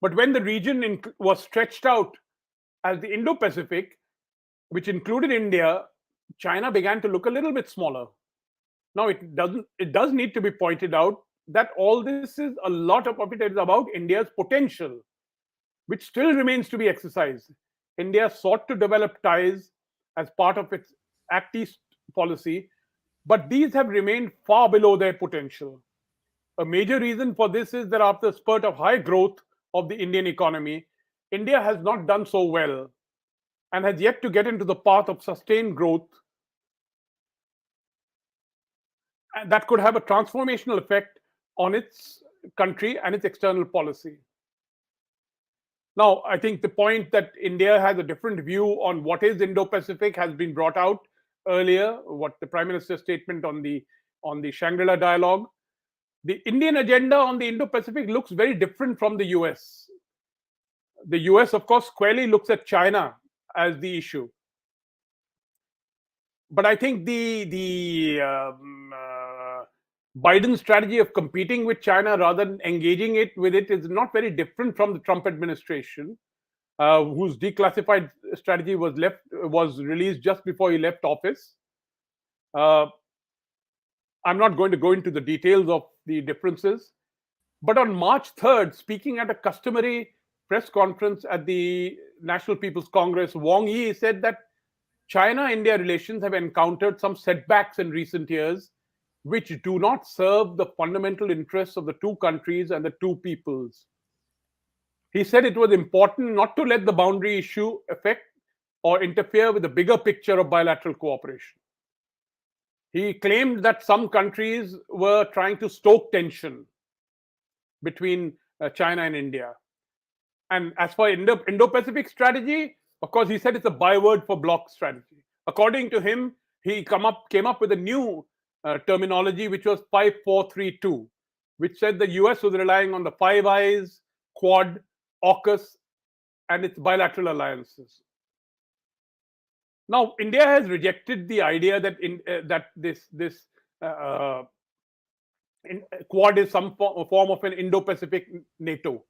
But when the region was stretched out as the Indo-Pacific, which included India, China began to look a little bit smaller. Now, it does need to be pointed out that all this is, a lot of it is about India's potential, which still remains to be exercised. India sought to develop ties as part of its Act East policy, but these have remained far below their potential. A major reason for this is that after a spurt of high growth of the Indian economy, India has not done so well and has yet to get into the path of sustained growth. And that could have a transformational effect on its country and its external policy. Now, I think the point that India has a different view on what is Indo-Pacific has been brought out earlier, what the Prime Minister's statement on the Shangri-La dialogue. The Indian agenda on the Indo-Pacific looks very different from the US. The US, of course, squarely looks at China as the issue. But I think the Biden strategy of competing with China rather than engaging it with it is not very different from the Trump administration, whose declassified strategy was released just before he left office. I'm not going to go into the details of the differences, but on March 3rd, speaking at a customary press conference at the National People's Congress, Wang Yi said that China-India relations have encountered some setbacks in recent years, which do not serve the fundamental interests of the two countries and the two peoples. He said it was important not to let the boundary issue affect or interfere with the bigger picture of bilateral cooperation. He claimed that some countries were trying to stoke tension between China and India. And as for Indo-Pacific strategy, of course, he said it's a byword for bloc strategy. According to him, he came up with a new terminology, which was 5432, which said the US was relying on the Five Eyes, Quad, AUKUS, and its bilateral alliances. Now, India has rejected the idea that this Quad is some form of an Indo-Pacific NATO.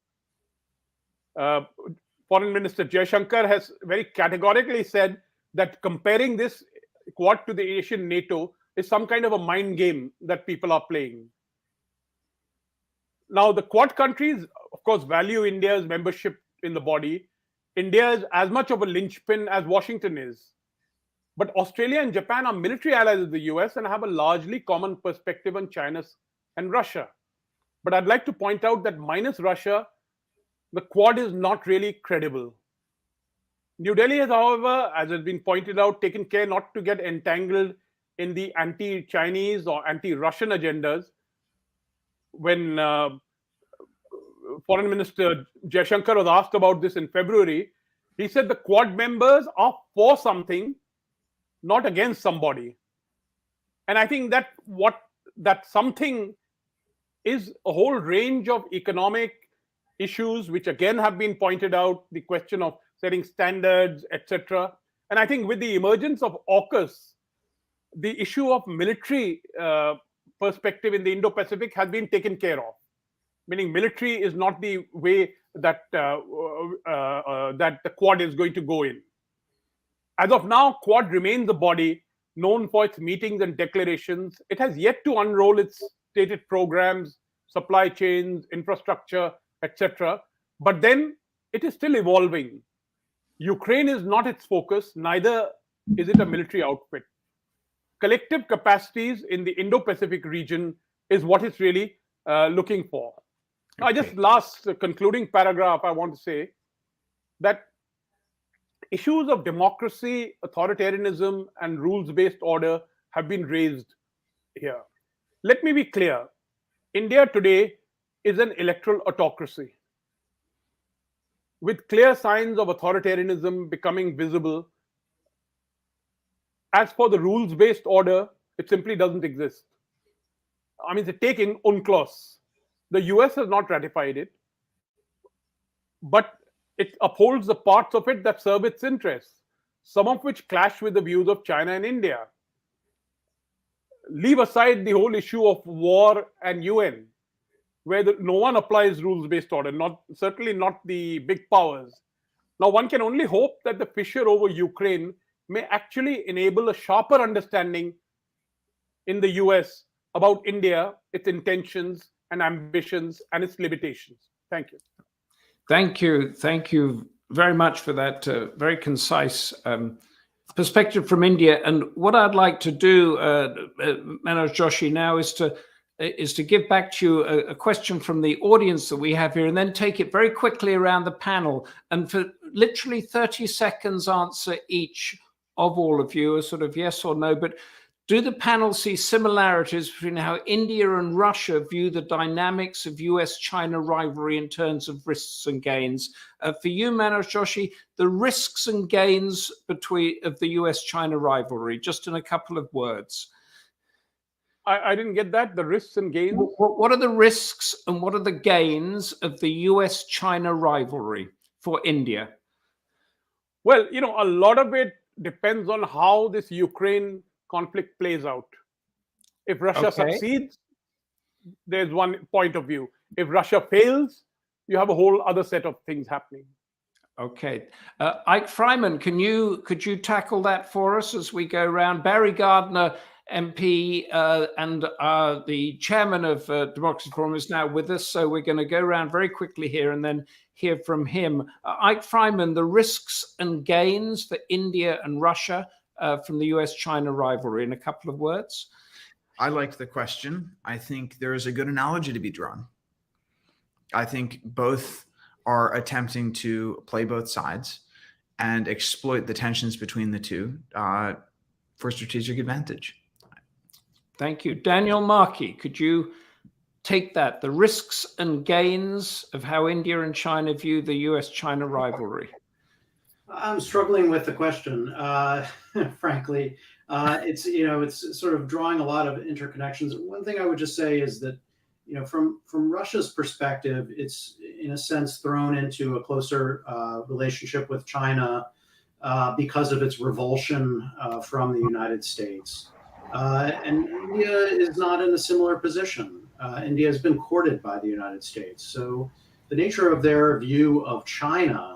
Foreign Minister Jaishankar has very categorically said that comparing this Quad to the Asian NATO is some kind of a mind game that people are playing. Now, the Quad countries, of course, value India's membership in the body. India is as much of a linchpin as Washington is. But Australia and Japan are military allies of the US and have a largely common perspective on China and Russia. But I'd like to point out that minus Russia, the Quad is not really credible. New Delhi has, however, as has been pointed out, taken care not to get entangled in the anti-Chinese or anti-Russian agendas. When Foreign Minister Jaishankar was asked about this in February, he said the Quad members are for something, not against somebody. And I think that that something is a whole range of economic issues, which again have been pointed out, the question of setting standards, etc. And I think with the emergence of AUKUS, the issue of military perspective in the Indo-Pacific has been taken care of. Meaning military is not the way that that the Quad is going to go in. As of now, Quad remains a body known for its meetings and declarations. It has yet to unroll its stated programs, supply chains, infrastructure, etc. But then it is still evolving. Ukraine is not its focus, neither is it a military outfit. Collective capacities in the Indo-Pacific region is what it's really looking for. Now, just last concluding paragraph, I want to say that issues of democracy, authoritarianism, and rules-based order have been raised here. Let me be clear. India today is an electoral autocracy. with clear signs of authoritarianism becoming visible. As for the rules-based order, it simply doesn't exist. I mean, taking UNCLOS. The US has not ratified it, but it upholds the parts of it that serve its interests, some of which clash with the views of China and India. Leave aside the whole issue of war and UN, where no one applies rules-based order, certainly not the big powers. Now, one can only hope that the fissure over Ukraine may actually enable a sharper understanding in the US about India, its intentions and ambitions and its limitations. Thank you. Thank you. Thank you very much for that very concise perspective from India. And what I'd like to do, Manoj, Joshi, now is to give back to you a question from the audience that we have here, and then take it very quickly around the panel. And for literally 30 seconds, answer each of all of you, a sort of yes or no. But do the panel see similarities between how India and Russia view the dynamics of US-China rivalry in terms of risks and gains? For you, Manoj, Joshi, the risks and gains of the US-China rivalry, just in a couple of words. I didn't get that. The risks and gains? What are the risks and what are the gains of the US-China rivalry for India? Well, a lot of it depends on how this Ukraine conflict plays out. If Russia succeeds, there's one point of view. If Russia fails, you have a whole other set of things happening. Okay. Eyck, Freymann, could you tackle that for us as we go around? Barry Gardiner, MP, and the chairman of Democracy Forum is now with us, so we're going to go around very quickly here and then hear from him. Eyck, Freymann, the risks and gains for India and Russia from the US-China rivalry in a couple of words? I like the question. I think there is a good analogy to be drawn. I think both are attempting to play both sides and exploit the tensions between the two for strategic advantage. Thank you. Daniel Markey, could you take that, the risks and gains of how India and China view the US-China rivalry? I'm struggling with the question, frankly. It's sort of drawing a lot of interconnections. One thing I would just say is that, from Russia's perspective, it's in a sense thrown into a closer relationship with China because of its revulsion from the United States. And India is not in a similar position. India has been courted by the United States. So the nature of their view of China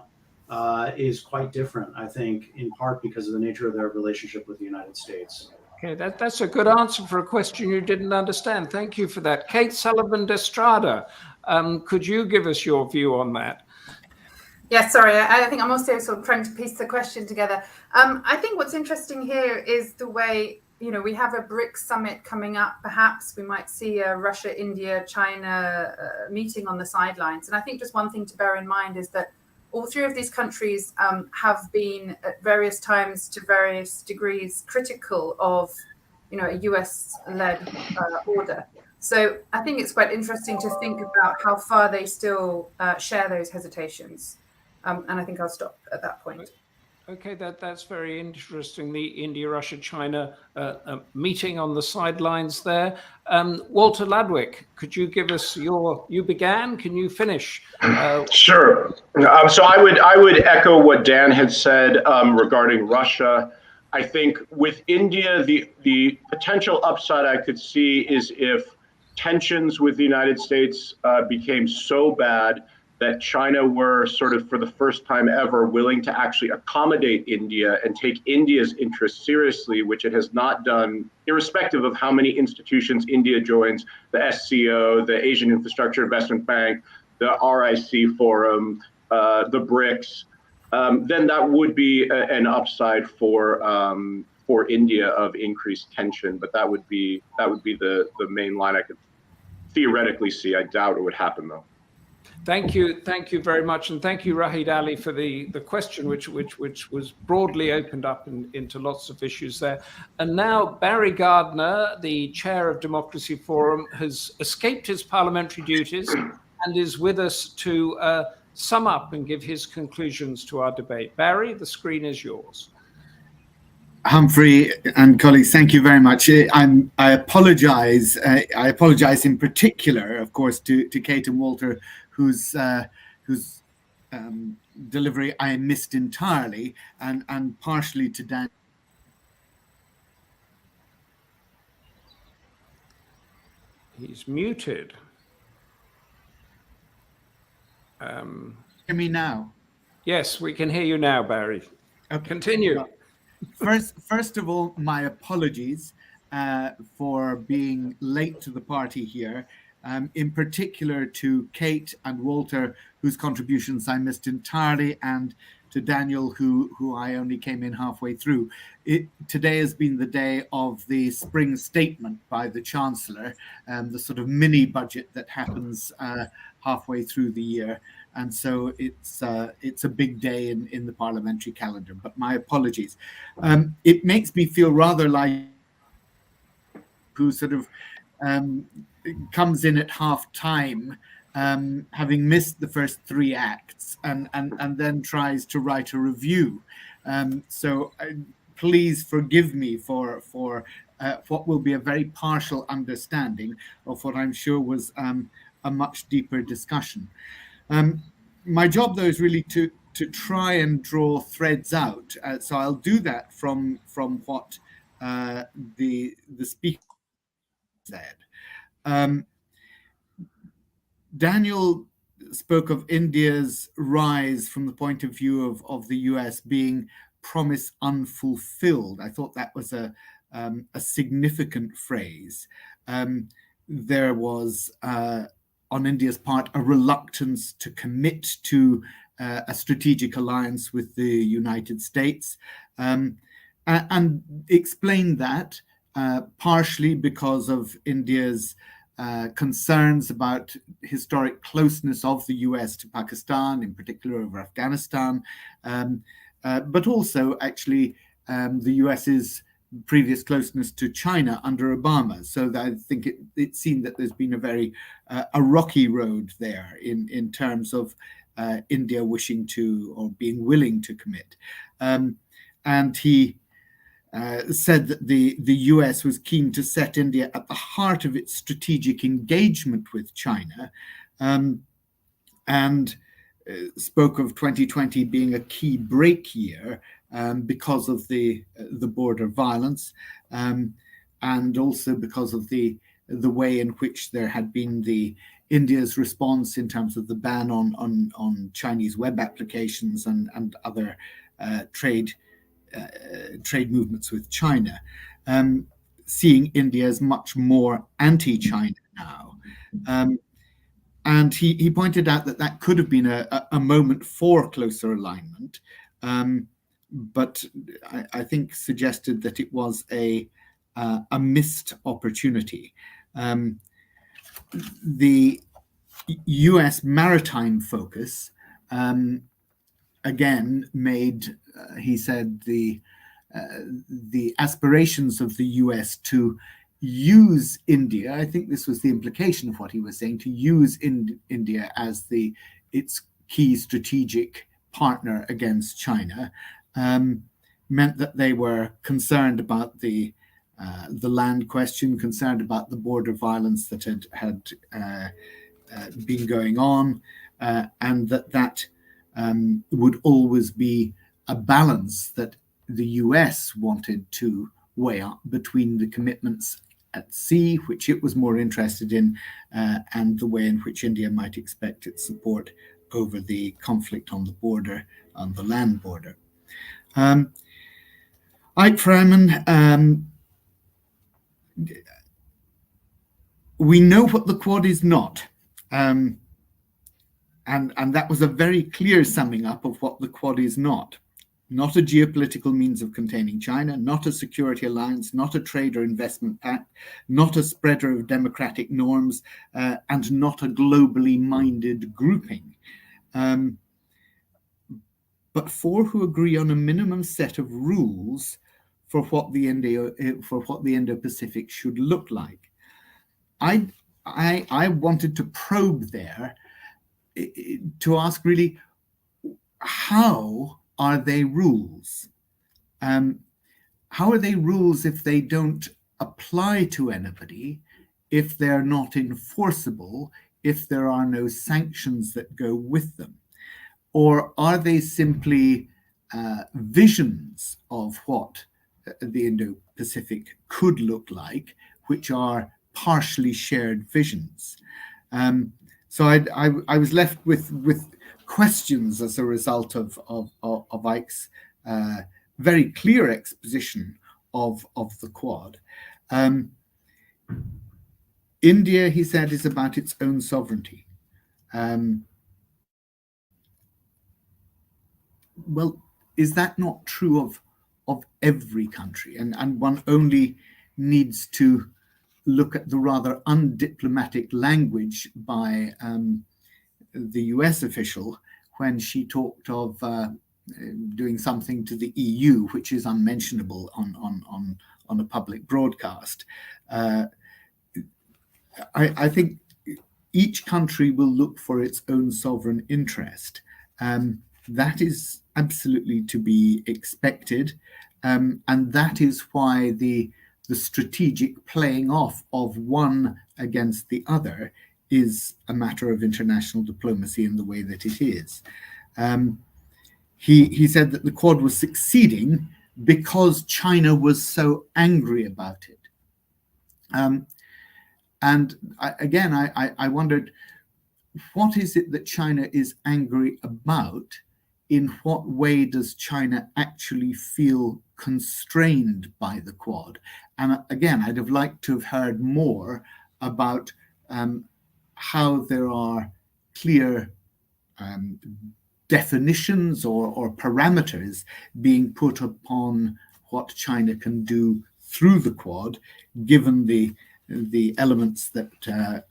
is quite different, I think, in part because of the nature of their relationship with the United States. Okay, that's a good answer for a question you didn't understand. Thank you for that. Kate Sullivan Estrada, could you give us your view on that? Yeah, sorry, I think I'm also sort of trying to piece the question together. I think what's interesting here is the way, we have a BRICS summit coming up. Perhaps we might see a Russia, India, China meeting on the sidelines. And I think just one thing to bear in mind is that all three of these countries have been at various times to various degrees critical of, a US-led order. So I think it's quite interesting to think about how far they still share those hesitations. And I think I'll stop at that point. Okay, that's very interesting. The India-Russia-China meeting on the sidelines there. Walter Ladwig, could you give us you began, can you finish? Sure. So I would echo what Dan had said regarding Russia. I think with India, the potential upside I could see is if tensions with the United States became so bad that China were sort of for the first time ever willing to actually accommodate India and take India's interests seriously, which it has not done, irrespective of how many institutions India joins, the SCO, the Asian Infrastructure Investment Bank, the RIC Forum, the BRICS, then that would be an upside for India of increased tension. But that would be the main line I could theoretically see. I doubt it would happen though. Thank you very much, and thank you, Rahid Ali, for the question, which was broadly opened up into lots of issues there. And now Barry Gardiner, the chair of Democracy Forum, has escaped his parliamentary duties and is with us to sum up and give his conclusions to our debate. Barry, the screen is yours. Humphrey and colleagues, thank you very much. I apologize. I apologize in particular, of course, to Kate and Walter, whose delivery I missed entirely, and partially to Dan. He's muted. Hear me now? Yes, we can hear you now, Barry. Okay. Continue. First of all, my apologies for being late to the party here, in particular to Kate and Walter, whose contributions I missed entirely, and to Daniel, who I only came in halfway through. Today has been the day of the spring statement by the Chancellor, the sort of mini budget that happens halfway through the year. And so it's a big day in the parliamentary calendar, but my apologies. It makes me feel rather like who sort of comes in at half time, having missed the first three acts, and then tries to write a review. So please forgive me for what will be a very partial understanding of what I'm sure was a much deeper discussion. My job, though, is really to try and draw threads out. So I'll do that from what the speaker said. Daniel spoke of India's rise from the point of view of the US being promise unfulfilled. I thought that was a significant phrase. There was on India's part a reluctance to commit to a strategic alliance with the United States, and explained that partially because of India's concerns about historic closeness of the US to Pakistan, in particular over Afghanistan, but also actually the US's previous closeness to China under Obama. So that I think it seemed that there's been a very a rocky road there in terms of India wishing to or being willing to commit. And he said that the US was keen to set India at the heart of its strategic engagement with China, and spoke of 2020 being a key break year because of the border violence, and also because of the way in which there had been India's response in terms of the ban on Chinese web applications and other trade movements with China, seeing India as much more anti-China now. And he pointed out that could have been a moment for closer alignment, but I think suggested that it was a missed opportunity. The US maritime focus again made, he said, the aspirations of the US to use India, I think this was the implication of what he was saying, to use India as its key strategic partner against China, meant that they were concerned about the land question, concerned about the border violence that had been going on, and that would always be a balance that the US wanted to weigh up between the commitments at sea, which it was more interested in, and the way in which India might expect its support over the conflict on the border, on the land border. Eyck, Freymann, we know what the Quad is not. And that was a very clear summing up of what the Quad is not. Not a geopolitical means of containing China, not a security alliance, not a trade or investment pact, not a spreader of democratic norms, and not a globally minded grouping. But four who agree on a minimum set of rules for what the Indo-Pacific should look like. I wanted to probe there to ask really, how are they rules? How are they rules if they don't apply to anybody, if they're not enforceable, if there are no sanctions that go with them? Or are they simply visions of what the Indo-Pacific could look like, which are partially shared visions? So I was left with questions as a result of Eyck's very clear exposition of the Quad. India, he said, is about its own sovereignty. Well, is that not true of every country? And one only needs to look at the rather undiplomatic language by the US official when she talked of doing something to the EU, which is unmentionable on a public broadcast. I think each country will look for its own sovereign interest. That is absolutely to be expected. And that is why the strategic playing off of one against the other is a matter of international diplomacy in the way that it is. He said that the Quad was succeeding because China was so angry about it. And I wondered, what is it that China is angry about? In what way does China actually feel constrained by the Quad? And again, I'd have liked to have heard more about how there are clear definitions or parameters being put upon what China can do through the Quad, given the elements that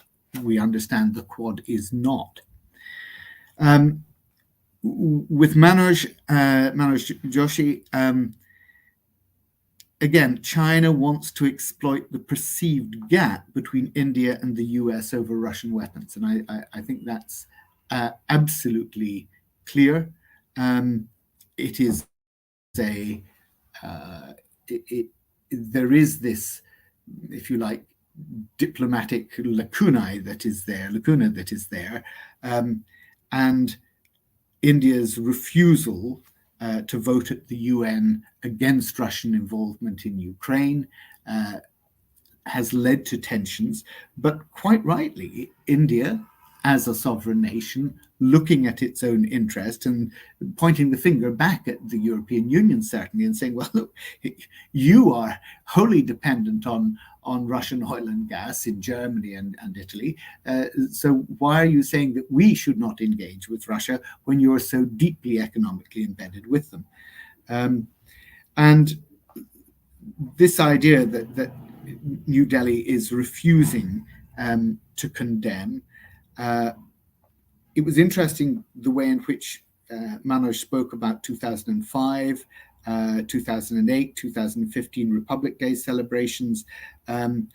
we understand the Quad is not. With Manoj Joshi, again, China wants to exploit the perceived gap between India and the US over Russian weapons. And I think that's absolutely clear. It is there is this, if you like, diplomatic lacuna that is there. And India's refusal to vote at the UN against Russian involvement in Ukraine has led to tensions. But quite rightly, India, as a sovereign nation, looking at its own interest and pointing the finger back at the European Union, certainly, and saying, well, look, you are wholly dependent on Russian oil and gas in Germany and Italy. So why are you saying that we should not engage with Russia when you're so deeply economically embedded with them? And this idea that New Delhi is refusing to condemn, it was interesting the way in which Manoj spoke about 2005, 2008, 2015 Republic Day celebrations, and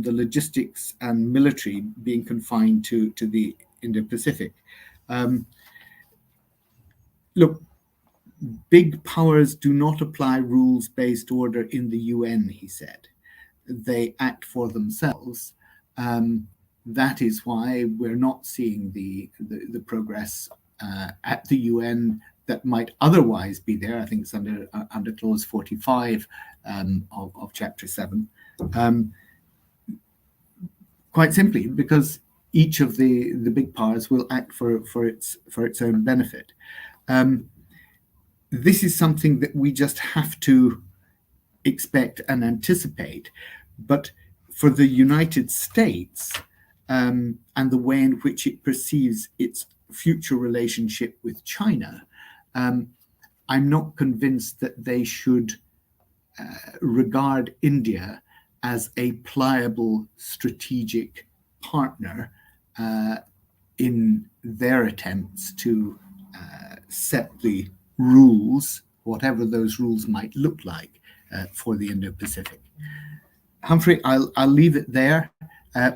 the logistics and military being confined to the Indo-Pacific. Look, big powers do not apply rules-based order in the UN, he said. They act for themselves. That is why we're not seeing the progress at the UN that might otherwise be there. I think it's under clause 45 of chapter 7. Quite simply because each of the big powers will act for its own benefit. This is something that we just have to expect and anticipate. But for the United States, and the way in which it perceives its future relationship with China, I'm not convinced that they should regard India as a pliable strategic partner in their attempts to set the rules, whatever those rules might look like, for the Indo-Pacific. Humphrey, I'll leave it there.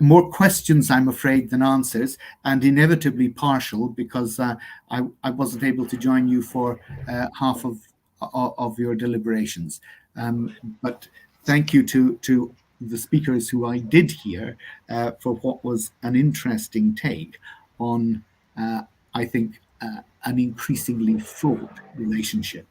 more questions, I'm afraid, than answers, and inevitably partial, because I wasn't able to join you for half of your deliberations. But thank you to the speakers who I did hear for what was an interesting take on, I think, an increasingly fraught relationship.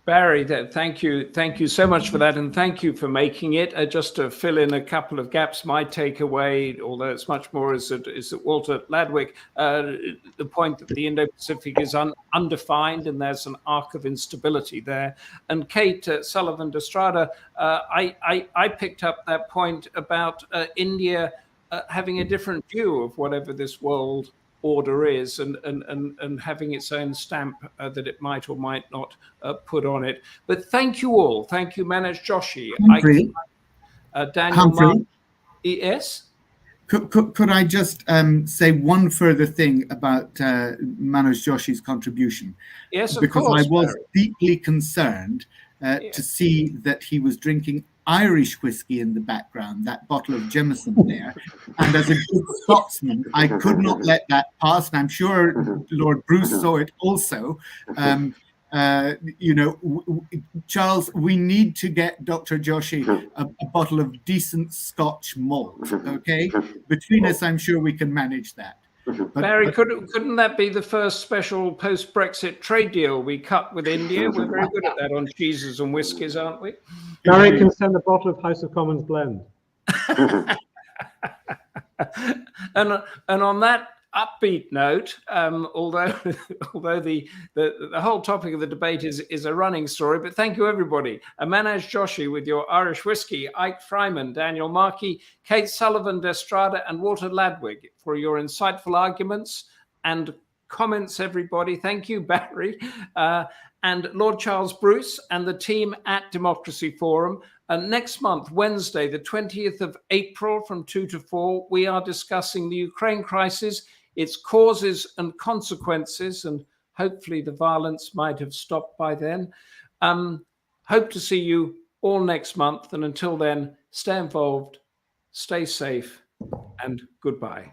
Barry, thank you so much for that, and thank you for making it. Just to fill in a couple of gaps, my takeaway, although it's much more, is that Walter Ladwig, the point that the Indo-Pacific is undefined, and there's an arc of instability there. And Kate Sullivan Estrada, I picked up that point about India having a different view of whatever this world order is, and having its own stamp that it might or might not put on it. But thank you all. Thank you, Manoj, Joshi, Humphrey, Daniel, Humphrey, yes? Could I just say one further thing about Manoj Joshi's contribution? Yes, of because course, I was Barry. deeply concerned to see that he was drinking Irish whiskey in the background, that bottle of Jameson there. And as a good Scotsman, I could not let that pass. And I'm sure Lord Bruce saw it also. Charles, we need to get Dr. Joshi a bottle of decent Scotch malt, okay? Between us, I'm sure we can manage that. Barry, couldn't that be the first special post-Brexit trade deal we cut with India? We're very good at that on cheeses and whiskies, aren't we? Barry can send a bottle of House of Commons blend. And on that upbeat note, although the whole topic of the debate is a running story, but thank you everybody. Manoj Joshi with your Irish whiskey, Eyck, Freymann, Daniel, Markey, Kate Sullivan Estrada, and Walter Ladwig for your insightful arguments and comments, everybody. Thank you, Barry. And Lord Charles Bruce and the team at Democracy Forum. Next month, Wednesday, the 20th of April from 2 to 4, we are discussing the Ukraine crisis, its causes and consequences, and hopefully the violence might have stopped by then. Hope to see you all next month. And until then, stay involved, stay safe, and goodbye.